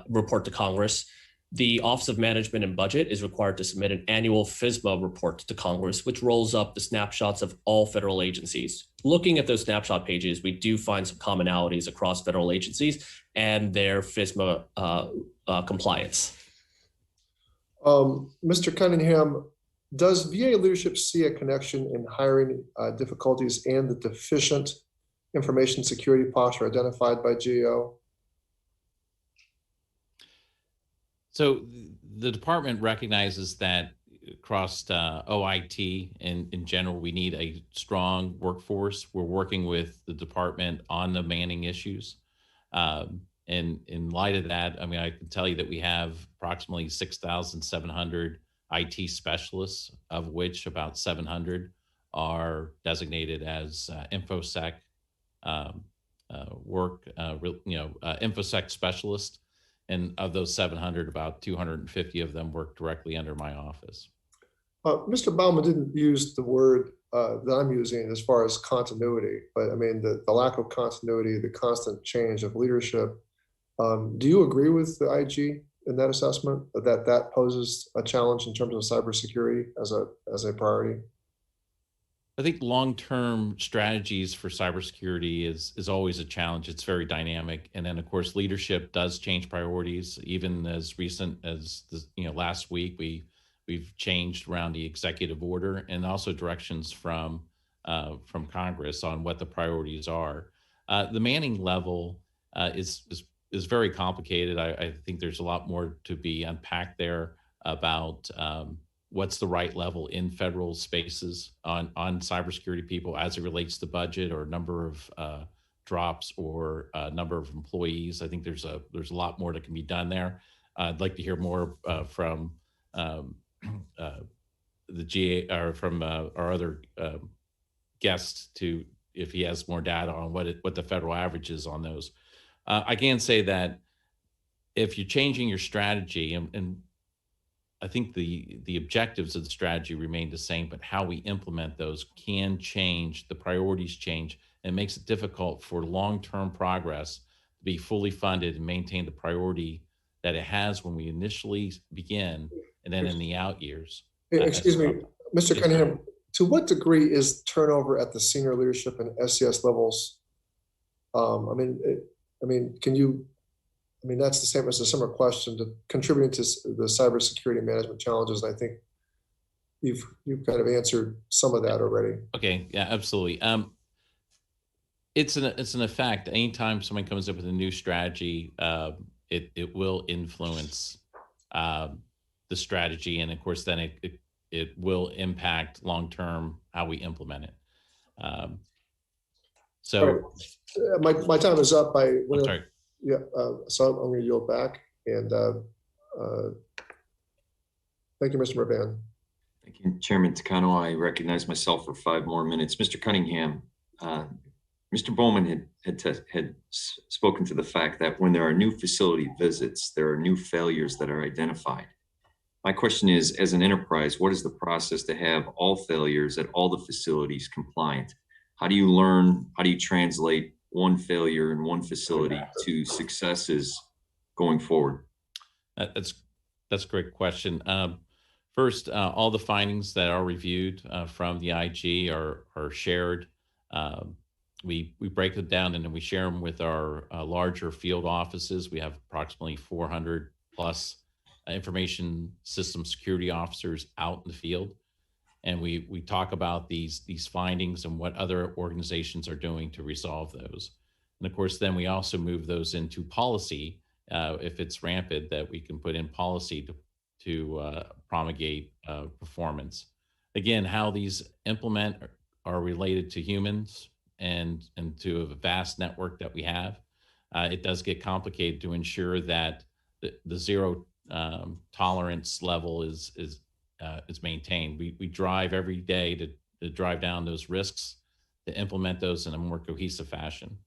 Speaker 5: report to Congress, the Office of Management and Budget is required to submit an annual FISMA report to Congress, which rolls up the snapshots of all federal agencies. Looking at those snapshot pages, we do find some commonalities across federal agencies and their FISMA compliance.
Speaker 7: Mr. Cunningham, does VA leadership see a connection in hiring difficulties and the deficient information security posture identified by GAO?
Speaker 3: So The department recognizes that across OIT in general, we need a strong workforce. We're working with the department on the manning issues. And in light of that, I mean, I can tell you that we have approximately 6,700 IT specialists, of which about 700 are designated as InfoSec InfoSec specialists. And of those 700, about 250 of them work directly under my office.
Speaker 7: Mr. Baumann didn't use the word that I'm using as far as continuity, but I mean, the lack of continuity, the constant change of leadership. Do you agree with the IG in that assessment that that poses a challenge in terms of cybersecurity as a priority?
Speaker 3: I think long-term strategies for cybersecurity is always a challenge. It's very dynamic, and then of course leadership does change priorities. Even as recent as last week, we've changed around the executive order and also directions from Congress on what the priorities are. The manning level is very complicated. I think there's a lot more to be unpacked there about what's the right level in federal spaces on cybersecurity people as it relates to budget or number of drops or number of employees. I think there's a lot more that can be done there. I'd like to hear more from the GA or from our other guests to if he has more data on what the federal average is on those. I can say that if you're changing your strategy, and I think the objectives of the strategy remain the same, but how we implement those can change, the priorities change, and it makes it difficult for long-term progress to be fully funded and maintain the priority that it has when we initially begin and then in the out years.
Speaker 7: Excuse me, Mr.
Speaker 3: Yes,
Speaker 7: Cunningham, to what degree is turnover at the senior leadership and SCS levels? Can you, that's the same as a similar question to contributing to the cybersecurity management challenges. And I think you've kind of answered some of that already.
Speaker 3: Okay, yeah, absolutely. It's an effect. Anytime someone comes up with a new strategy, it will influence the strategy, and of course, then it will impact long term how we implement it. So,
Speaker 7: my time is up.
Speaker 3: I'm sorry.
Speaker 7: Yeah, so I'm going to yield back, and thank you, Mr. Mervan.
Speaker 1: Thank you, Chairman Takano. I recognize myself for 5 more minutes. Mr. Cunningham, Mr. Bowman had spoken to the fact that when there are new facility visits, there are new failures that are identified. My question is, as an enterprise, what is the process to have all failures at all the facilities compliant? How do you learn? How do you translate one failure in one facility to successes going forward?
Speaker 3: That's a great question. First, all the findings that are reviewed from the IG are shared. We break them down and then we share them with our larger field offices. We have approximately 400 plus information system security officers out in the field. And we talk about these findings and what other organizations are doing to resolve those. And of course, then we also move those into policy if it's rampant, that we can put in policy to promulgate performance. Again, how these implement are related to humans and to a vast network that we have. It does get complicated to ensure that the zero tolerance level is maintained. We drive every day to drive down those risks, to implement those in a more cohesive fashion.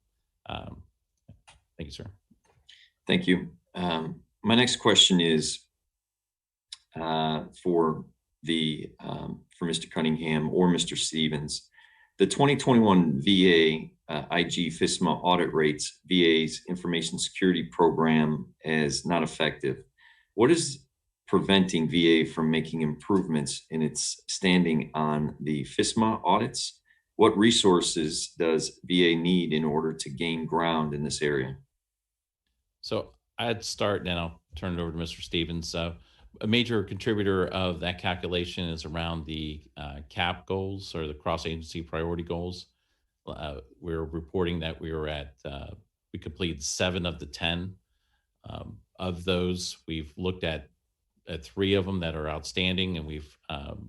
Speaker 3: Thank you, sir.
Speaker 1: Thank you. My next question is for Mr. Cunningham or Mr. Stevens. The 2021 VA IG FISMA audit rates VA's information security program as not effective. What is preventing VA from making improvements in its standing on the FISMA audits? What resources does VA need in order to gain ground in this area?
Speaker 3: So I'd start and then I'll turn it over to Mr. Stevens. A major contributor of that calculation is around the CAP goals, or the cross-agency priority goals. We're reporting that we completed 7 of the 10. Of those, we've looked at 3 of them that are outstanding, and we've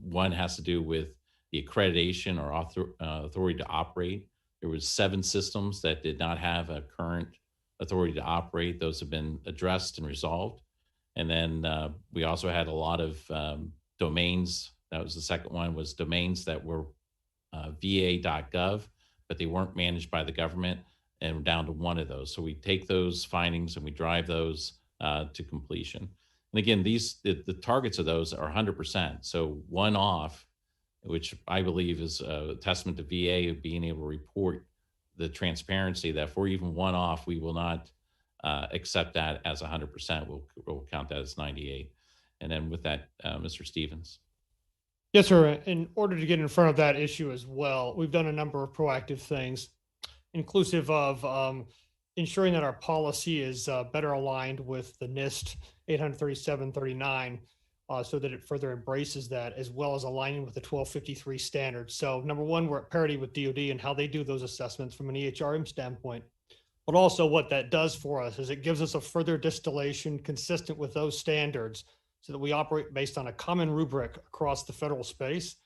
Speaker 3: one has to do with the accreditation or authority to operate. There was 7 systems that did not have a current authority to operate. Those have been addressed and resolved. And then we also had a lot of domains. That was the second one, was domains that were va.gov, but they weren't managed by the government, and we're down to 1 of those. So we take those findings and we drive those to completion. And again, the targets of those are 100%. So 1 off, which I believe is a testament to VA of being able to report the transparency that for even 1 off, we will not accept that as 100%. We'll count that as 98. And then with that, Mr. Stevens.
Speaker 8: Yes, sir. In order to get in front of that issue as well, we've done a number of proactive things, inclusive of ensuring that our policy is better aligned with the NIST 837-39, so that it further embraces that, as well as aligning with the 1253 standards. So number 1, we're at parity with DoD and how they do those assessments from an EHRM standpoint. But also what that does for us is it gives us a further distillation consistent with those standards, so that we operate based on a common rubric across the federal space.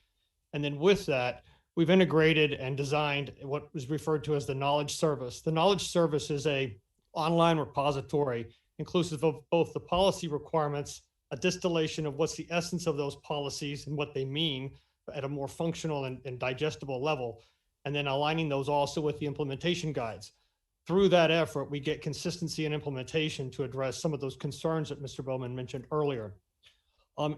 Speaker 8: And then with that, we've integrated and designed what was referred to as the knowledge service. The knowledge service is a online repository inclusive of both the policy requirements, a distillation of what's the essence of those policies and what they mean at a more functional and digestible level, and then aligning those also with the implementation guides. Through that effort, we get consistency in implementation to address some of those concerns that Mr. Bowman mentioned earlier.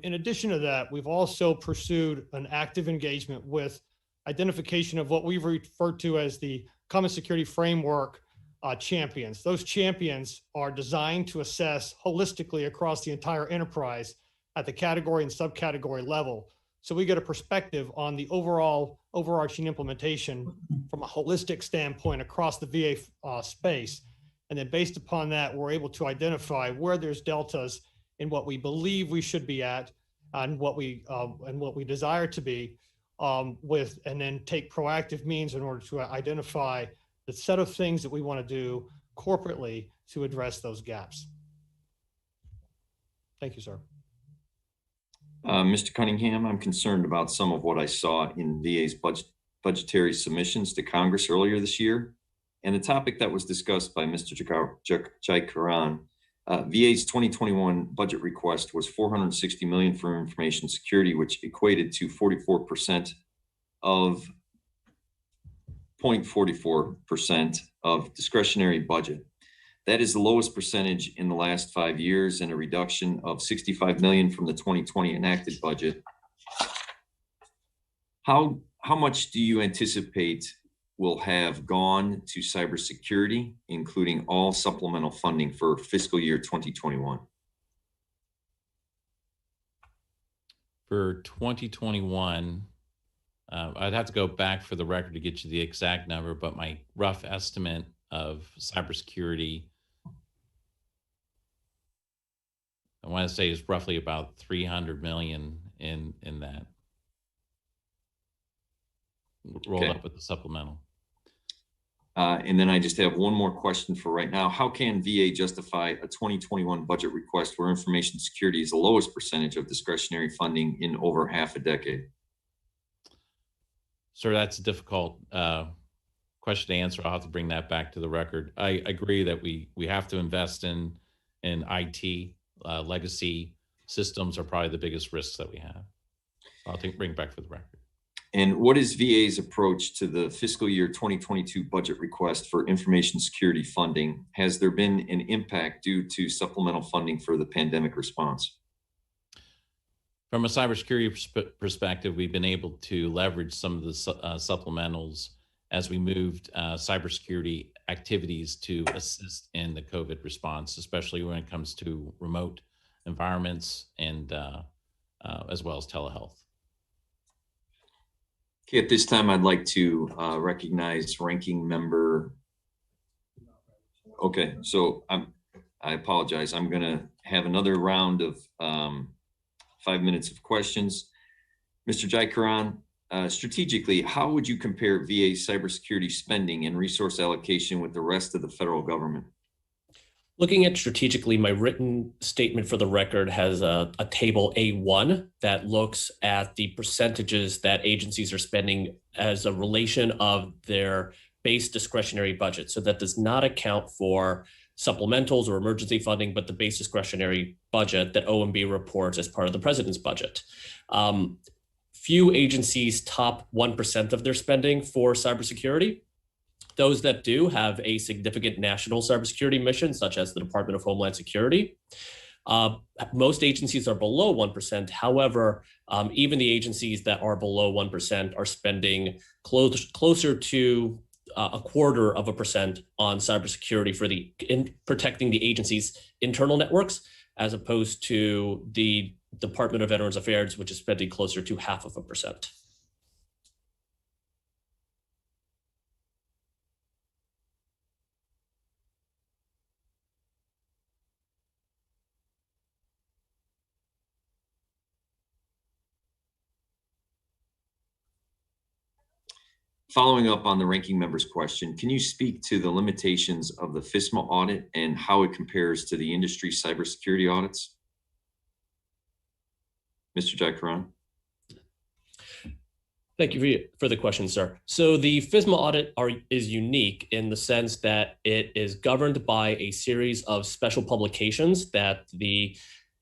Speaker 8: In addition to that, we've also pursued an active engagement with identification of what we've referred to as the Common Security Framework champions. Those champions are designed to assess holistically across the entire enterprise at the category and subcategory level. So we get a perspective on the overall overarching implementation from a holistic standpoint across the VA space. And then based upon that, we're able to identify where there's deltas in what we believe we should be at and what we desire to be with, and then take proactive means in order to identify the set of things that we want to do corporately to address those gaps. Thank you, sir.
Speaker 1: Mr. Cunningham, I'm concerned about some of what I saw in VA's budgetary submissions to Congress earlier this year, and the topic that was discussed by Mr. Jaykaran. VA's 2021 budget request was $460 million for information security, which equated to 44% of 0.44% of discretionary budget. That is the lowest percentage in the last 5 years, and a reduction of $65 million from the 2020 enacted budget. How much do you anticipate will have gone to cybersecurity, including all supplemental funding for fiscal year 2021?
Speaker 3: For 2021, I'd have to go back for the record to get you the exact number, but my rough estimate of cybersecurity, I want to say, is roughly about $300 million in that, rolled up with the supplemental.
Speaker 1: And then I just have one more question for right now. How can VA justify a 2021 budget request where information security is the lowest percentage of discretionary funding in over half a decade?
Speaker 3: Sir, that's a difficult question to answer. I'll have to bring that back to the record. I agree that we have to invest in IT. Legacy systems are probably the biggest risks that we have. I'll bring it back for the record.
Speaker 1: And what is VA's approach to the fiscal year 2022 budget request for information security funding? Has there been an impact due to supplemental funding for the pandemic response?
Speaker 3: From a cybersecurity perspective, we've been able to leverage some of the supplementals as we moved cybersecurity activities to assist in the COVID response, especially when it comes to remote environments and as well as telehealth.
Speaker 1: Okay, at this time, I'd like to recognize Ranking Member. Okay, so I apologize. I'm going to have another round of 5 minutes of questions. Mr. Jaykaran, strategically, how would you compare VA cybersecurity spending and resource allocation with the rest of the federal government?
Speaker 5: Looking at strategically, my written statement for the record has a table A1 that looks at the percentages that agencies are spending as a relation of their base discretionary budget. So that does not account for supplementals or emergency funding, but the base discretionary budget that OMB reports as part of the president's budget. Few agencies top 1% of their spending for cybersecurity. Those that do have a significant national cybersecurity mission, such as the Department of Homeland Security. Most agencies are below 1%. However, even the agencies that are below 1% are spending closer to 0.25% on cybersecurity in protecting the agency's internal networks, as opposed to the Department of Veterans Affairs, which is spending closer to 0.5%.
Speaker 1: Following up on the ranking member's question, can you speak to the limitations of the FISMA audit and how it compares to the industry cybersecurity audits? Mr. Jayakaran.
Speaker 5: Thank you for the question, sir. So the FISMA audit is unique in the sense that it is governed by a series of special publications that the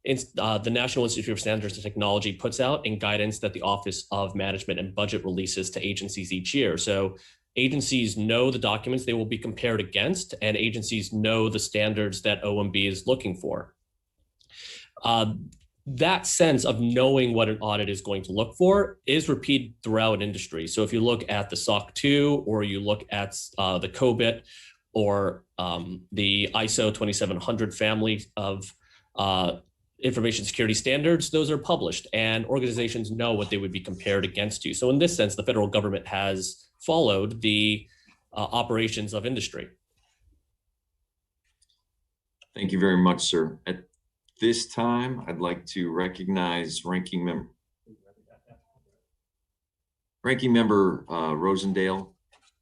Speaker 5: National Institute of Standards and Technology puts out, and guidance that the Office of Management and Budget releases to agencies each year. So agencies know the documents they will be compared against, and agencies know the standards that OMB is looking for. That sense of knowing what an audit is going to look for is repeated throughout industry. So if you look at the SOC 2, or you look at the COBIT, or the ISO 2700 family of information security standards, those are published, and organizations know what they would be compared against to. So in this sense, the federal government has followed the operations of industry.
Speaker 1: Thank you very much, sir. At this time, I'd like to recognize Ranking Member Rosendale.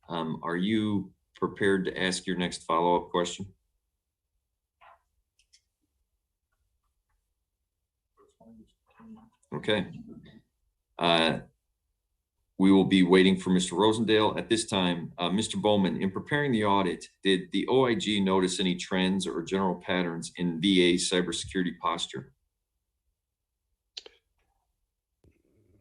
Speaker 1: Are you prepared to ask your next follow-up question? Okay. We will be waiting for Mr. Rosendale. At this time, Mr. Bowman, in preparing the audit, did the OIG notice any trends or general patterns in VA cybersecurity posture?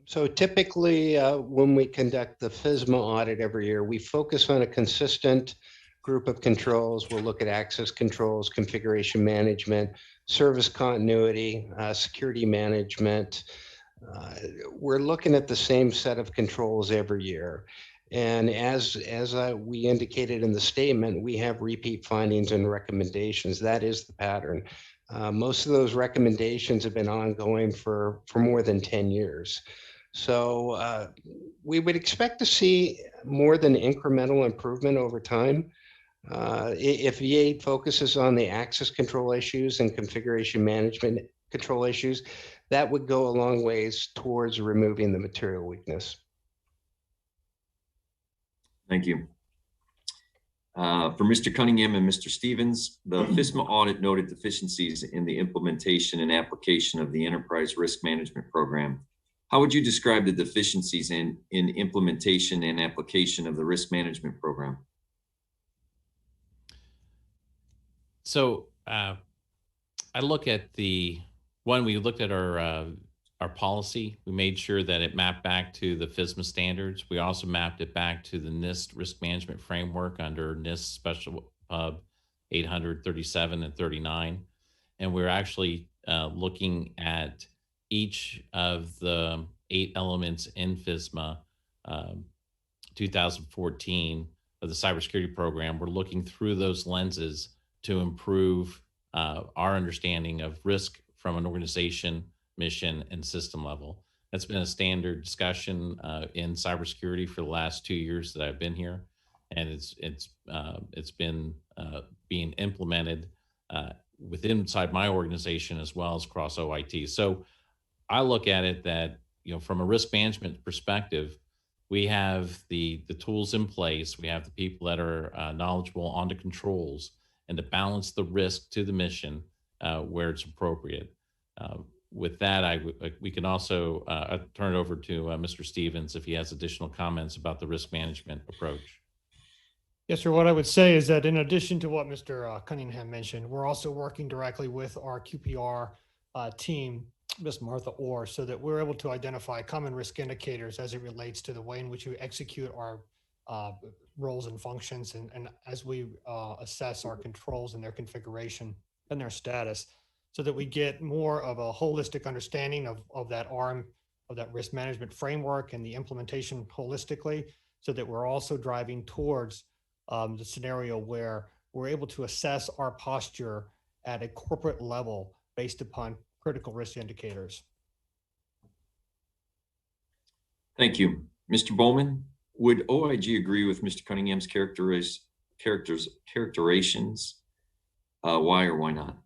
Speaker 4: So typically, when we conduct the FISMA audit every year, we focus on a consistent group of controls. We'll look at access controls, configuration management, service continuity, security management. We're looking at the same set of controls every year. And as we indicated in the statement, we have repeat findings and recommendations. That is the pattern. Most of those recommendations have been ongoing for more than 10 years. So we would expect to see more than incremental improvement over time. If VA focuses on the access control issues and configuration management control issues, that would go a long ways towards removing the material weakness.
Speaker 1: Thank you. For Mr. Cunningham and Mr. Stevens, the FISMA audit noted deficiencies in the implementation and application of the Enterprise Risk Management Program. How would you describe the deficiencies in implementation and application of the Risk Management Program?
Speaker 3: So I look at we looked at our policy. We made sure that it mapped back to the FISMA standards. We also mapped it back to the NIST risk management framework under NIST Special Pub 837 and 39. And we're actually looking at each of the 8 elements in FISMA 2014 of the cybersecurity program. We're looking through those lenses to improve our understanding of risk from an organization, mission, and system level. That's been a standard discussion in cybersecurity for the last 2 years that I've been here, and it's been being implemented within inside my organization as well as across OIT. So I look at it that, from a risk management perspective, we have the tools in place. We have the people that are knowledgeable on the controls, and to balance the risk to the mission where it's appropriate. With that, we can also turn it over to Mr. Stevens if he has additional comments about the risk management approach.
Speaker 8: Yes, sir. What I would say is that in addition to what Mr. Cunningham mentioned, we're also working directly with our QPR team, Ms. Martha Orr, so that we're able to identify common risk indicators as it relates to the way in which we execute our roles and functions, and as we assess our controls and their configuration and their status, so that we get more of a holistic understanding of that ARM, of that risk management framework and the implementation holistically, so that we're also driving towards the scenario where we're able to assess our posture at a corporate level based upon critical risk indicators.
Speaker 1: Thank you. Mr. Bowman, would OIG agree with Mr. Cunningham's characterizations? Why or why not?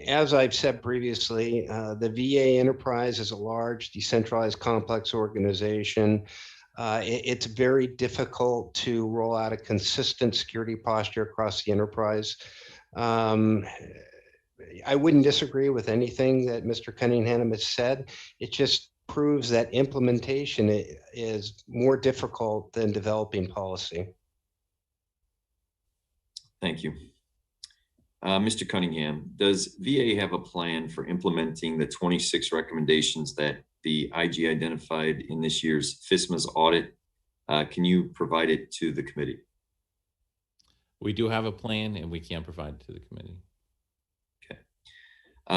Speaker 4: As I've said previously, the VA enterprise is a large, decentralized, complex organization. It's very difficult to roll out a consistent security posture across the enterprise. I wouldn't disagree with anything that Mr. Cunningham has said. It just proves that implementation is more difficult than developing policy.
Speaker 1: Thank you. Mr. Cunningham, does VA have a plan for implementing the 26 recommendations that the IG identified in this year's FISMA's audit? Can you provide it to the committee?
Speaker 3: We do have a plan and we can provide it to the committee.
Speaker 1: Okay.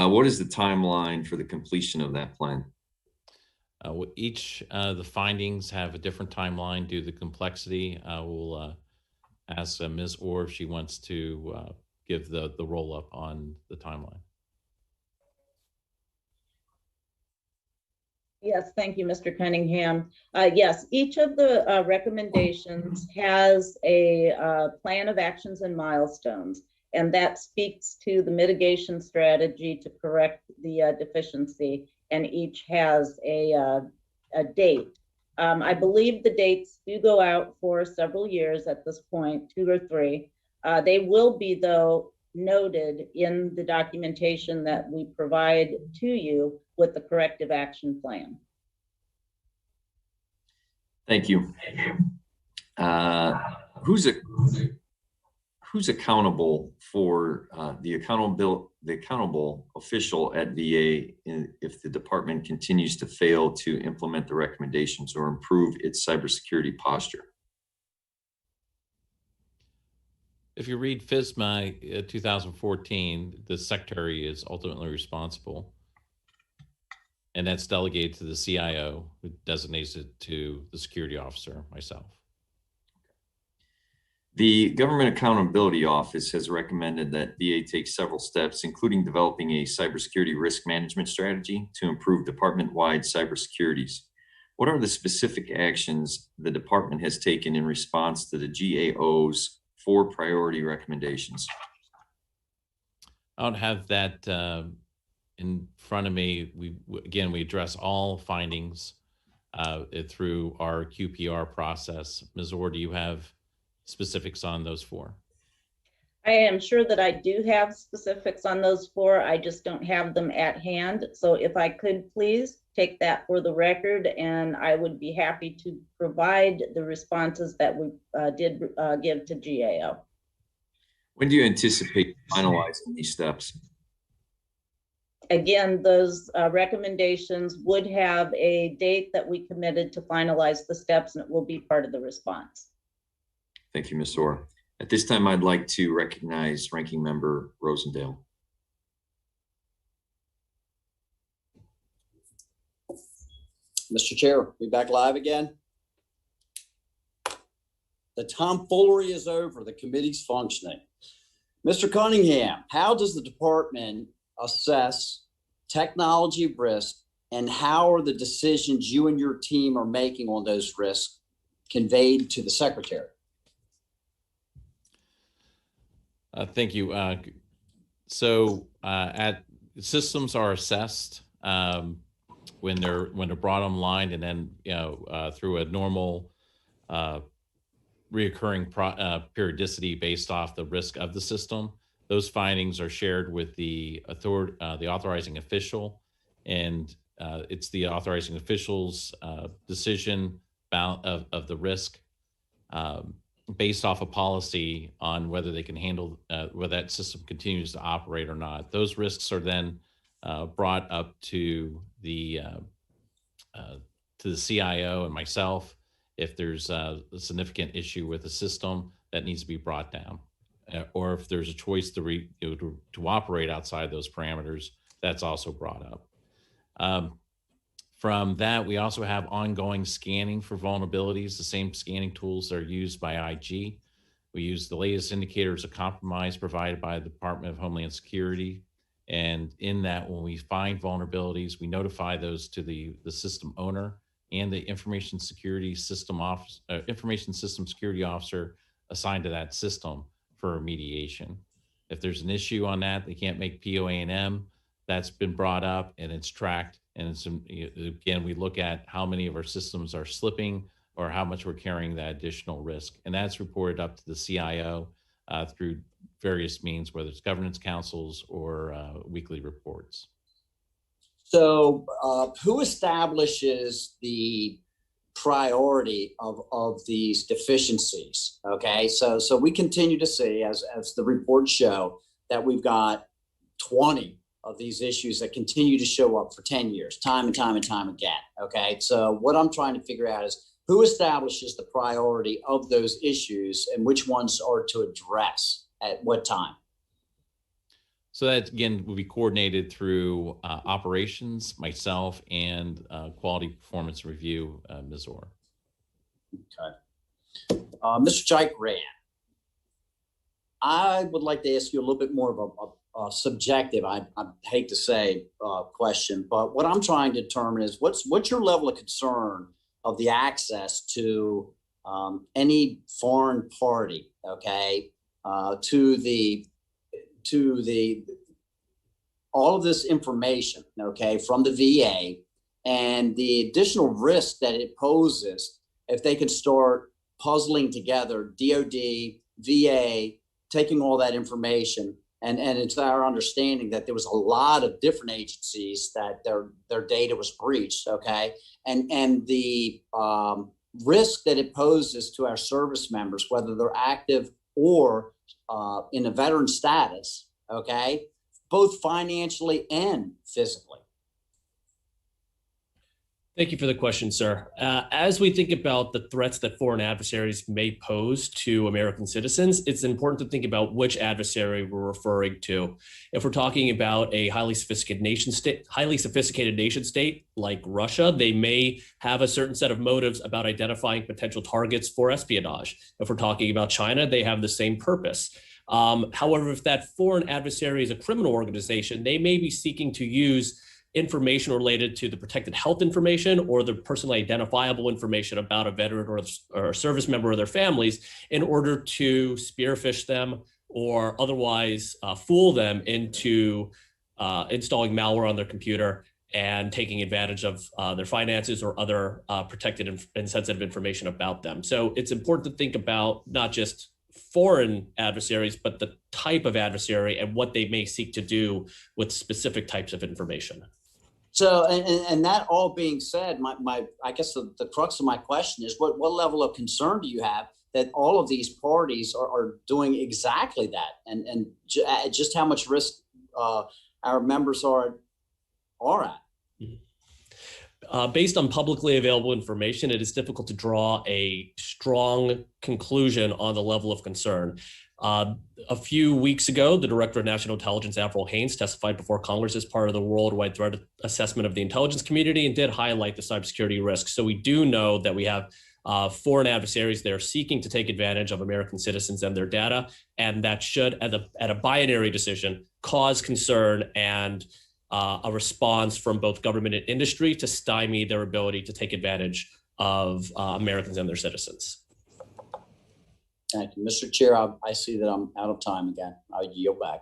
Speaker 1: What is the timeline for the completion of that plan?
Speaker 3: Each the findings have a different timeline due to the complexity. We'll ask Ms. Orr if she wants to give the roll-up on the timeline.
Speaker 6: Yes, thank you, Mr. Cunningham. Yes, each of the recommendations has a plan of actions and milestones, and that speaks to the mitigation strategy to correct the deficiency, and each has a date. I believe the dates do go out for several years at this point, 2 or 3. They will be, though, noted in the documentation that we provide to you with the corrective action plan.
Speaker 1: Thank you. Who's accountable for the accountable official at VA if the department continues to fail to implement the recommendations or improve its cybersecurity posture?
Speaker 3: If you read FISMA 2014, the secretary is ultimately responsible, and that's delegated to the CIO, who designates it to the security officer, myself.
Speaker 1: The Government Accountability Office has recommended that VA take several steps, including developing a cybersecurity risk management strategy to improve department-wide cybersecurity. What are the specific actions the department has taken in response to the GAO's 4 priority recommendations?
Speaker 3: I don't have that in front of me. We address all findings through our QPR process. Ms. Orr, do you have specifics on those 4?
Speaker 6: I am sure that I do have specifics on those 4. I just don't have them at hand. So if I could please take that for the record, and I would be happy to provide the responses that we did give to GAO.
Speaker 1: When do you anticipate finalizing these steps?
Speaker 6: Again, those recommendations would have a date that we committed to finalize the steps, and it will be part of the response.
Speaker 1: Thank you, Ms. Orr. At this time, I'd like to recognize Ranking Member Rosendale.
Speaker 9: Mr. Chair, we back live again. The tomfoolery is over. The committee's functioning. Mr. Cunningham, how does the department assess technology risk, and how are the decisions you and your team are making on those risks conveyed to the secretary?
Speaker 3: Thank you. Systems are assessed when they're brought online, and then through a normal reoccurring periodicity based off the risk of the system. Those findings are shared with the authorizing official, and it's the authorizing official's decision of the risk based off a policy on whether they can handle whether that system continues to operate or not. Those risks are then brought up to the CIO and myself if there's a significant issue with the system that needs to be brought down, or if there's a choice to operate outside those parameters, that's also brought up. From that, we also have ongoing scanning for vulnerabilities, the same scanning tools that are used by IG. We use the latest indicators of compromise provided by the Department of Homeland Security. And in that, when we find vulnerabilities, we notify those to the system owner and the information system security officer assigned to that system for remediation. If there's an issue on that, they can't make POA&M, that's been brought up and it's tracked. And it's, again, we look at how many of our systems are slipping or how much we're carrying that additional risk. And that's reported up to the CIO through various means, whether it's governance councils or weekly reports.
Speaker 9: So who establishes the priority of these deficiencies? Okay, so we continue to see, as the reports show, that we've got 20 of these issues that continue to show up for 10 years, time and time and time again. Okay, so what I'm trying to figure out is who establishes the priority of those issues and which ones are to address at what time?
Speaker 3: So that, again, will be coordinated through operations, myself, and quality performance review, Ms. Orr.
Speaker 9: Okay. Mr. Jike-Grant, I would like to ask you a little bit more of a subjective, I hate to say, question, but what I'm trying to determine is what's your level of concern of the access to any foreign party, okay, to all of this information, okay, from the VA, and the additional risk that it poses if they can start puzzling together DOD, VA, taking all that information. And it's our understanding that there was a lot of different agencies that their data was breached, okay? And the risk that it poses to our service members, whether they're active or in a veteran status, okay, both financially and physically.
Speaker 5: Thank you for the question, sir. As we think about the threats that foreign adversaries may pose to American citizens, it's important to think about which adversary we're referring to. If we're talking about a highly sophisticated nation state like Russia, they may have a certain set of motives about identifying potential targets for espionage. If we're talking about China, they have the same purpose. However, if that foreign adversary is a criminal organization, they may be seeking to use information related to the protected health information or the personally identifiable information about a veteran or a service member or their families in order to spearfish them or otherwise fool them into installing malware on their computer and taking advantage of their finances or other protected and sensitive information about them. So it's important to think about not just foreign adversaries, but the type of adversary and what they may seek to do with specific types of information.
Speaker 9: So, and that all being said, I guess the crux of my question is what level of concern do you have that all of these parties are doing exactly that, and just how much risk our members are at?
Speaker 5: Based on publicly available information, it is difficult to draw a strong conclusion on the level of concern. A few weeks ago, the Director of National Intelligence, Avril Haines, testified before Congress as part of the worldwide threat assessment of the intelligence community and did highlight the cybersecurity risks. So we do know that we have foreign adversaries that are seeking to take advantage of American citizens and their data, and that should, at a binary decision, cause concern and a response from both government and industry to stymie their ability to take advantage of Americans and their citizens.
Speaker 9: Thank you. Mr. Chair, I see that I'm out of time again. I'll yield back.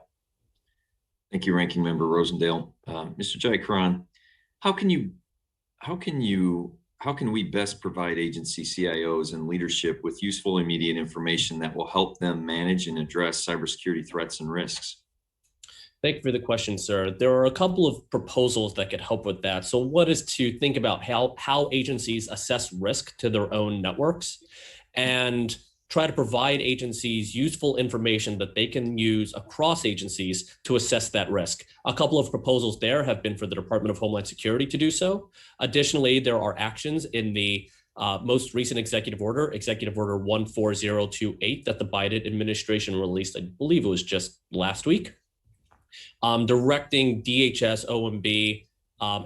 Speaker 1: Thank you, Ranking Member Rosendale. Mr. Jayakaran, how how can we best provide agency CIOs and leadership with useful immediate information that will help them manage and address cybersecurity threats and risks?
Speaker 5: Thank you for the question, sir. There are a couple of proposals that could help with that. So one is to think about how agencies assess risk to their own networks and try to provide agencies useful information that they can use across agencies to assess that risk. A couple of proposals there have been for the Department of Homeland Security to do so. Additionally, there are actions in the most recent Executive Order 14028, that the Biden administration released, I believe it was just last week, directing DHS, OMB,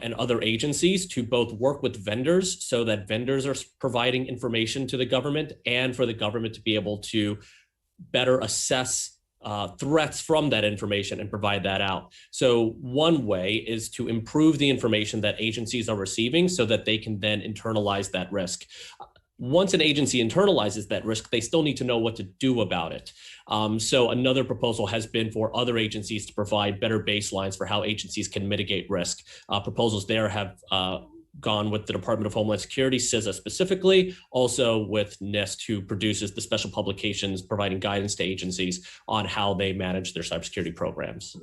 Speaker 5: and other agencies to both work with vendors so that vendors are providing information to the government, and for the government to be able to better assess threats from that information and provide that out. So one way is to improve the information that agencies are receiving so that they can then internalize that risk. Once an agency internalizes that risk, they still need to know what to do about it. So another proposal has been for other agencies to provide better baselines for how agencies can mitigate risk. Proposals there have gone with the Department of Homeland Security, CISA specifically, also with NIST, who produces the special publications providing guidance to agencies on how they manage their cybersecurity programs.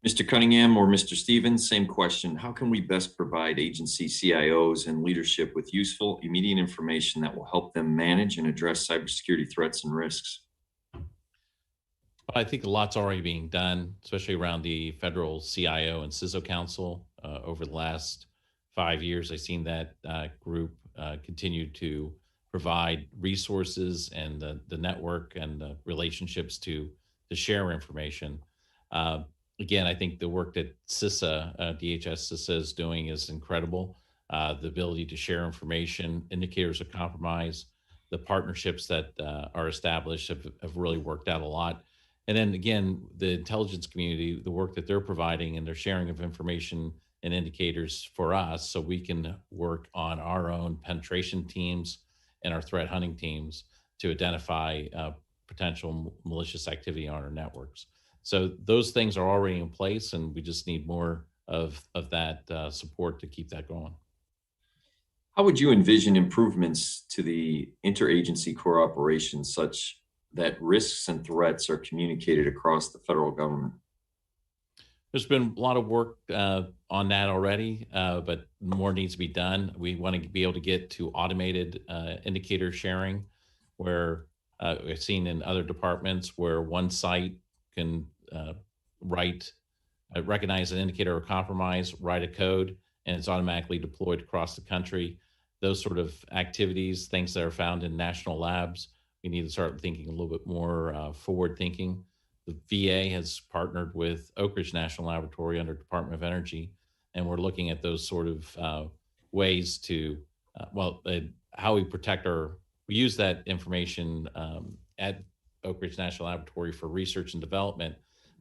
Speaker 1: Mr. Cunningham or Mr. Stevens, same question. How can we best provide agency CIOs and leadership with useful, immediate information that will help them manage and address cybersecurity threats and risks?
Speaker 3: I think a lot's already being done, especially around the Federal CIO and CISO Council. Over the last 5 years, I've seen that group continue to provide resources and the network and the relationships to share information. Again, I think the work that CISA, DHS CISA is doing is incredible. The ability to share information, indicators of compromise, the partnerships that are established have really worked out a lot. And then again, the intelligence community, the work that they're providing and their sharing of information and indicators for us so we can work on our own penetration teams and our threat hunting teams to identify potential malicious activity on our networks. So those things are already in place, and we just need more of that support to keep that going.
Speaker 1: How would you envision improvements to the interagency cooperation such that risks and threats are communicated across the federal government?
Speaker 3: There's been a lot of work on that already, but more needs to be done. We want to be able to get to automated indicator sharing, where we've seen in other departments where one site can recognize an indicator of compromise, write a code, and it's automatically deployed across the country. Those sort of activities, things that are found in national labs, we need to start thinking a little bit more forward thinking. The VA has partnered with Oak Ridge National Laboratory under Department of Energy, and we're looking at those sort of ways to, how we protect we use that information at Oak Ridge National Laboratory for research and development,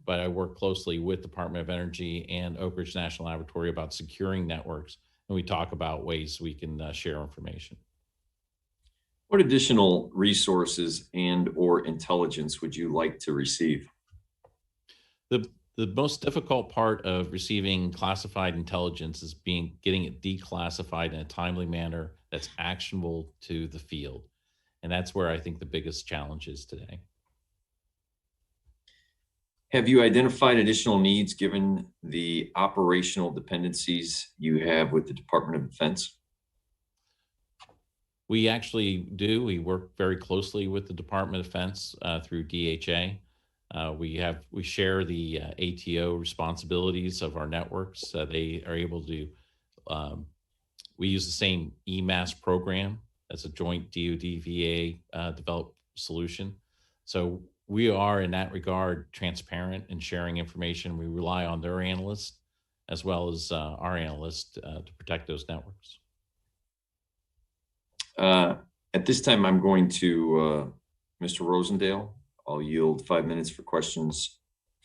Speaker 3: but I work closely with Department of Energy and Oak Ridge National Laboratory about securing networks, and we talk about ways we can share information.
Speaker 1: What additional resources and or intelligence would you like to receive?
Speaker 3: The most difficult part of receiving classified intelligence is getting it declassified in a timely manner that's actionable to the field. And that's where I think the biggest challenge is today.
Speaker 1: Have you identified additional needs given the operational dependencies you have with the Department of Defense?
Speaker 3: We actually do. We work very closely with the Department of Defense through DHA. We share the ATO responsibilities of our networks. They are able to, we use the same EMAS program as a joint DoD-VA developed solution. So we are in that regard transparent in sharing information. We rely on their analysts as well as our analysts to protect those networks.
Speaker 1: At this time, I'm going to Mr. Rosendale. I'll yield 5 minutes for questions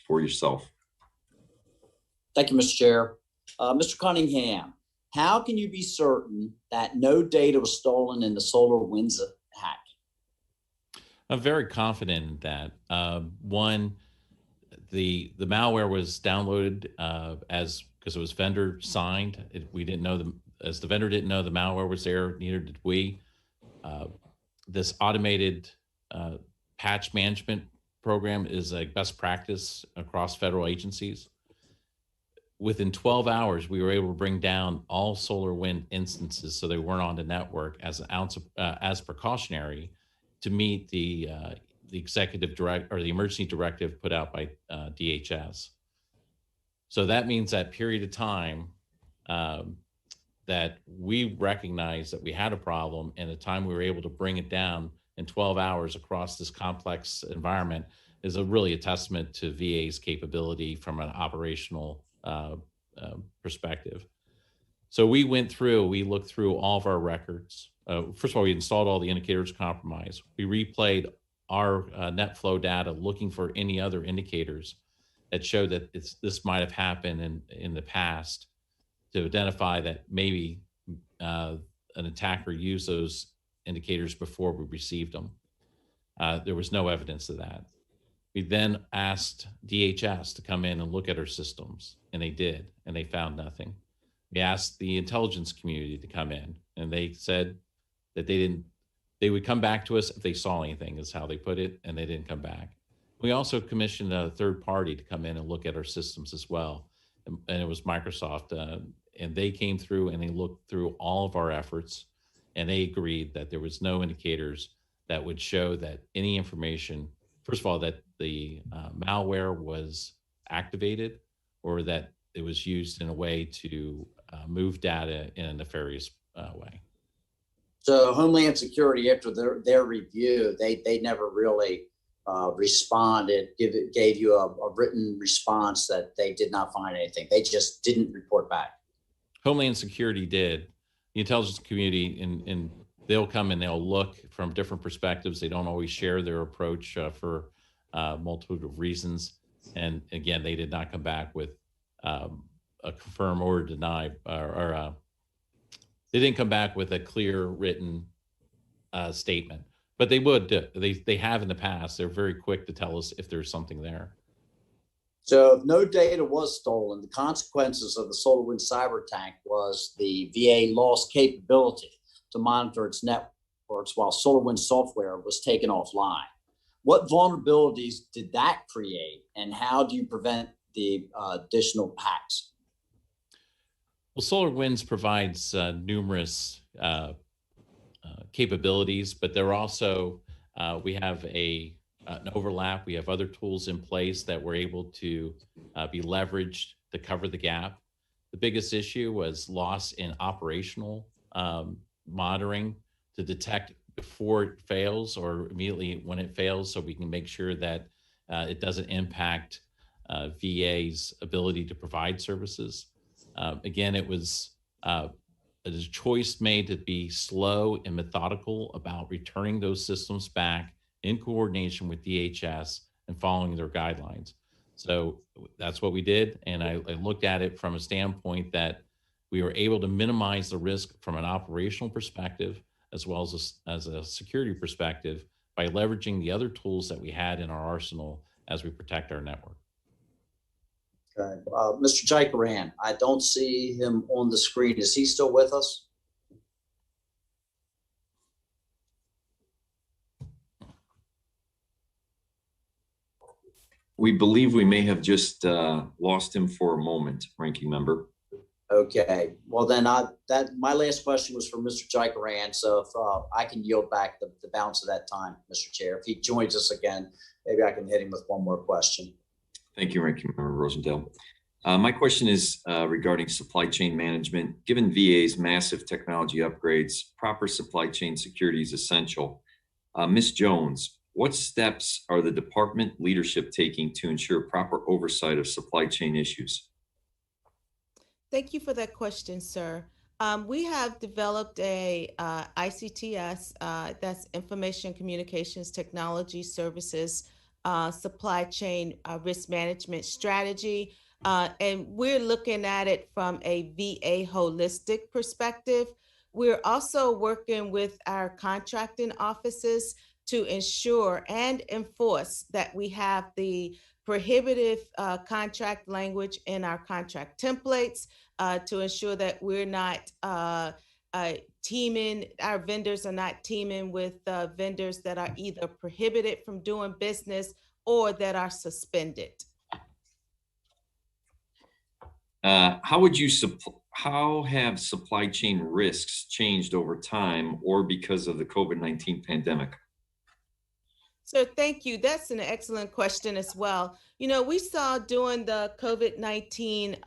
Speaker 1: for yourself.
Speaker 9: Thank you, Mr. Chair. Mr. Cunningham, how can you be certain that no data was stolen in the SolarWinds hack?
Speaker 3: I'm very confident in that. One, the malware was downloaded because it was vendor signed. We didn't know as the vendor didn't know the malware was there, neither did we. This automated patch management program is a best practice across federal agencies. Within 12 hours, we were able to bring down all SolarWinds instances so they weren't on the network as an ounce of, as precautionary to meet the executive direct or the emergency directive put out by DHS. So that means that period of time that we recognized that we had a problem, and the time we were able to bring it down in 12 hours across this complex environment is really a testament to VA's capability from an operational perspective. So we went through, we looked through all of our records. First of all, we installed all the indicators of compromise. We replayed our net flow data looking for any other indicators that showed that this might have happened in the past, to identify that maybe an attacker used those indicators before we received them. There was no evidence of that. We then asked DHS to come in and look at our systems, and they did, and they found nothing. We asked the intelligence community to come in, and they said that they would come back to us if they saw anything, is how they put it, and they didn't come back. We also commissioned a third party to come in and look at our systems as well. And it was Microsoft, and they came through and they looked through all of our efforts, and they agreed that there was no indicators that would show that any information, first of all, that the malware was activated or that it was used in a way to move data in a nefarious way.
Speaker 9: So Homeland Security, after their review, they never really responded, gave you a written response that they did not find anything. They just didn't report back. Homeland
Speaker 3: Security did. The intelligence community, and they'll come and they'll look from different perspectives. They don't always share their approach for multitude of reasons. And again, they did not come back with a confirm or deny, or they didn't come back with a clear written statement. But they would, they have in the past. They're very quick to tell us if there's something there.
Speaker 9: So if no data was stolen, the consequences of the SolarWinds cyber attack was the VA lost capability to monitor its networks while SolarWinds software was taken offline. What vulnerabilities did that create, and how do you prevent the additional hacks?
Speaker 3: Well, SolarWinds provides numerous capabilities, but they're also, we have an overlap. We have other tools in place that were able to be leveraged to cover the gap. The biggest issue was loss in operational monitoring to detect before it fails or immediately when it fails, so we can make sure that it doesn't impact VA's ability to provide services. Again, it was a choice made to be slow and methodical about returning those systems back in coordination with DHS and following their guidelines. So that's what we did. And I looked at it from a standpoint that we were able to minimize the risk from an operational perspective, as well as a security perspective, by leveraging the other tools that we had in our arsenal as we protect our network.
Speaker 9: Okay. Mr. Jaikaran, I don't see him on the screen. Is he still with us?
Speaker 1: We believe we may have just lost him for a moment, Ranking Member.
Speaker 9: Okay. Well, then my last question was for Mr. Jaikaran. So if I can yield back the balance of that time, Mr. Chair. If he joins us again, maybe I can hit him with one more question.
Speaker 1: Thank you, Ranking Member Rosendale. My question is regarding supply chain management. Given VA's massive technology upgrades, proper supply chain security is essential. Ms. Jones, what steps are the department leadership taking to ensure proper oversight of supply chain issues?
Speaker 10: Thank you for that question, sir. We have developed a ICTS, that's Information Communications Technology Services Supply Chain Risk Management Strategy. And we're looking at it from a VA holistic perspective. We're also working with our contracting offices to ensure and enforce that we have the prohibitive contract language in our contract templates to ensure that we're not teaming, our vendors are not teaming with vendors that are either prohibited from doing business or that are suspended.
Speaker 1: How have supply chain risks changed over time or because of the COVID-19 pandemic?
Speaker 10: So thank you. That's an excellent question as well. You know, we saw during the COVID-19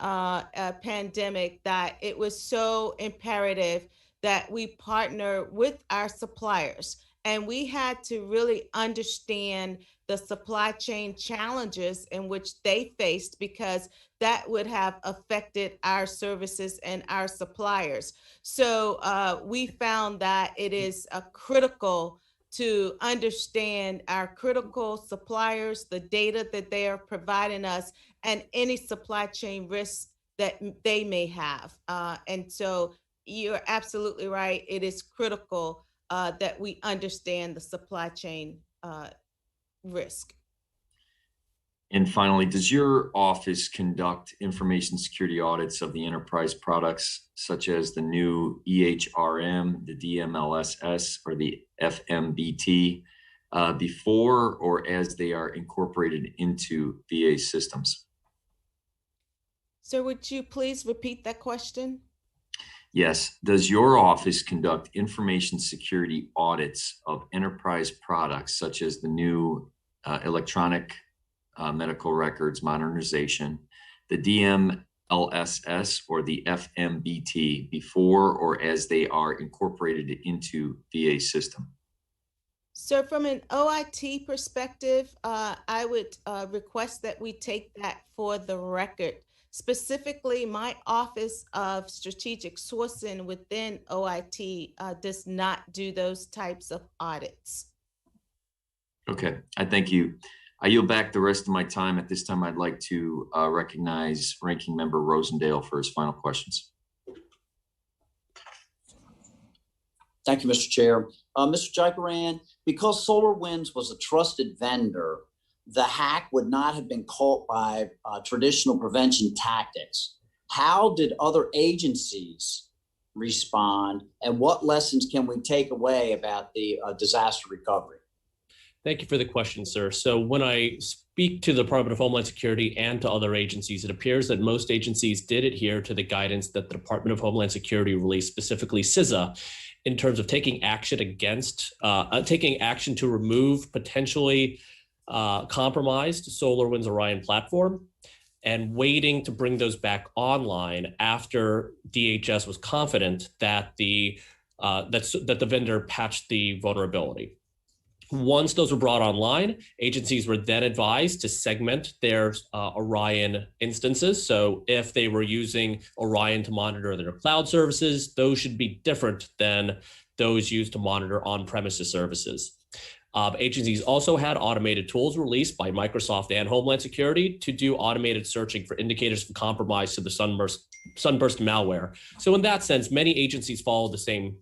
Speaker 10: pandemic that it was so imperative that we partner with our suppliers. And we had to really understand the supply chain challenges in which they faced, because that would have affected our services and our suppliers. So we found that it is critical to understand our critical suppliers, the data that they are providing us, and any supply chain risks that they may have. And so you're absolutely right. It is critical that we understand the supply chain risk.
Speaker 1: And finally, does your office conduct information security audits of the enterprise products, such as the new EHRM, the DMLSS, or the FMBT, before or as they are incorporated into VA systems?
Speaker 10: So would you please repeat that question?
Speaker 1: Yes. Does your office conduct information security audits of enterprise products, such as the new electronic medical records modernization, the DMLSS or the FMBT, before or as they are incorporated into VA system?
Speaker 10: So from an OIT perspective, I would request that we take that for the record. Specifically, my Office of Strategic Sourcing within OIT does not do those types of audits.
Speaker 1: Okay, I thank you. I yield back the rest of my time. At this time, I'd like to recognize Ranking Member Rosendale for his final questions.
Speaker 9: Thank you, Mr. Chair. Mr. Jaikaran, because SolarWinds was a trusted vendor, the hack would not have been caught by traditional prevention tactics. How did other agencies respond, and what lessons can we take away about the disaster recovery?
Speaker 5: Thank you for the question, sir. So when I speak to the Department of Homeland Security and to other agencies, it appears that most agencies did adhere to the guidance that the Department of Homeland Security released, specifically CISA, in terms of taking action to remove potentially compromised SolarWinds Orion platform and waiting to bring those back online after DHS was confident that the vendor patched the vulnerability. Once those were brought online, agencies were then advised to segment their Orion instances. So if they were using Orion to monitor their cloud services, those should be different than those used to monitor on-premises services. Agencies also had automated tools released by Microsoft and Homeland Security to do automated searching for indicators of compromise to the Sunburst malware. So in that sense, many agencies follow the same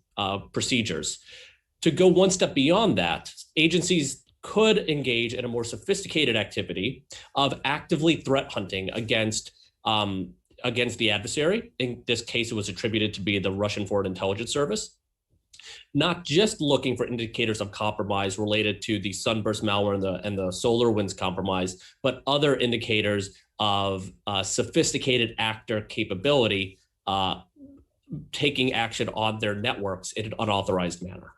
Speaker 5: procedures. To go one step beyond that, agencies could engage in a more sophisticated activity of actively threat hunting against the adversary. In this case, it was attributed to be the Russian Foreign Intelligence Service. Not just looking for indicators of compromise related to the Sunburst malware and the SolarWinds compromise, but other indicators of sophisticated actor capability taking action on their networks in an unauthorized manner.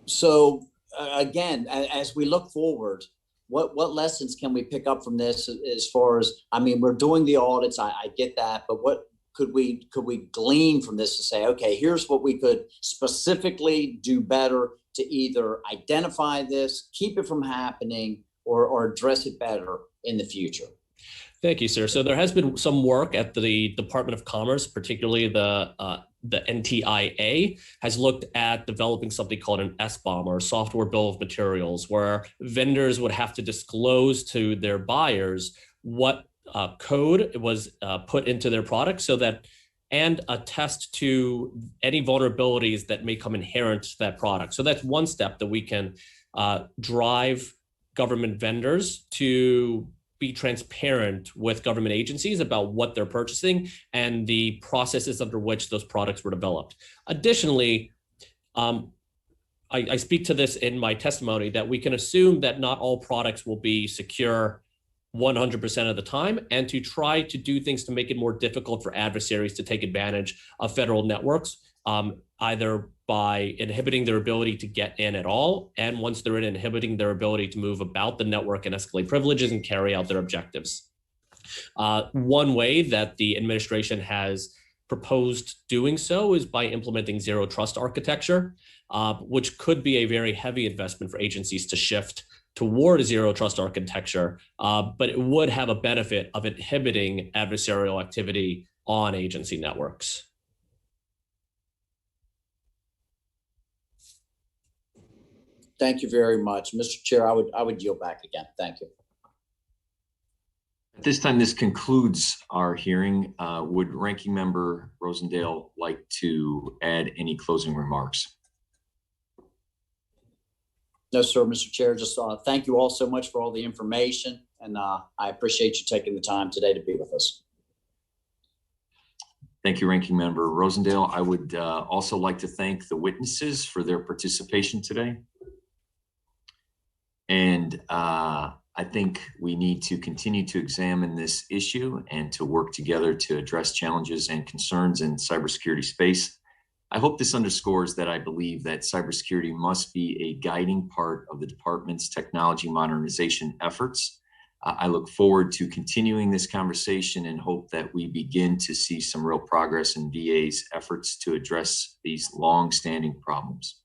Speaker 9: So again, as we look forward, what lessons can we pick up from this as far as, I mean, we're doing the audits, I get that, but what could we glean from this to say, okay, here's what we could specifically do better to either identify this, keep it from happening, or address it better in the future?
Speaker 5: Thank you, sir. So there has been some work at the Department of Commerce, particularly the NTIA, has looked at developing something called an SBOM, or a software bill of materials, where vendors would have to disclose to their buyers what code was put into their product, so that and attest to any vulnerabilities that may come inherent to that product. So that's one step that we can drive government vendors to be transparent with government agencies about what they're purchasing and the processes under which those products were developed. Additionally, I speak to this in my testimony that we can assume that not all products will be secure 100% of the time, and to try to do things to make it more difficult for adversaries to take advantage of federal networks, either by inhibiting their ability to get in at all, and once they're in, inhibiting their ability to move about the network and escalate privileges and carry out their objectives. One way that the administration has proposed doing so is by implementing zero trust architecture, which could be a very heavy investment for agencies to shift toward a zero trust architecture, but it would have a benefit of inhibiting adversarial activity on agency networks.
Speaker 9: Thank you very much. Mr. Chair, I would yield back again. Thank you.
Speaker 1: At this time, this concludes our hearing. Would Ranking Member Rosendale like to add any closing remarks?
Speaker 9: No, sir, Mr. Chair, just thank you all so much for all the information, and I appreciate you taking the time today to be with us.
Speaker 1: Thank you, Ranking Member Rosendale. I would also like to thank the witnesses for their participation today. And I think we need to continue to examine this issue and to work together to address challenges and concerns in cybersecurity space. I hope this underscores that I believe that cybersecurity must be a guiding part of the department's technology modernization efforts. I look forward to continuing this conversation and hope that we begin to see some real progress in VA's efforts to address these long-standing problems.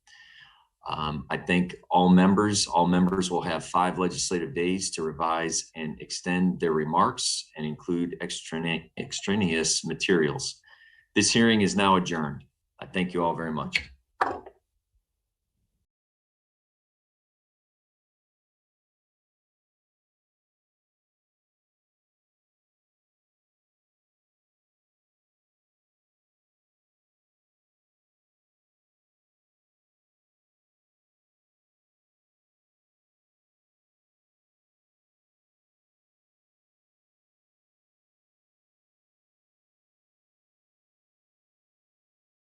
Speaker 1: I think all members will have 5 legislative days to revise and extend their remarks and include extraneous materials. This hearing is now adjourned. I thank you all very much.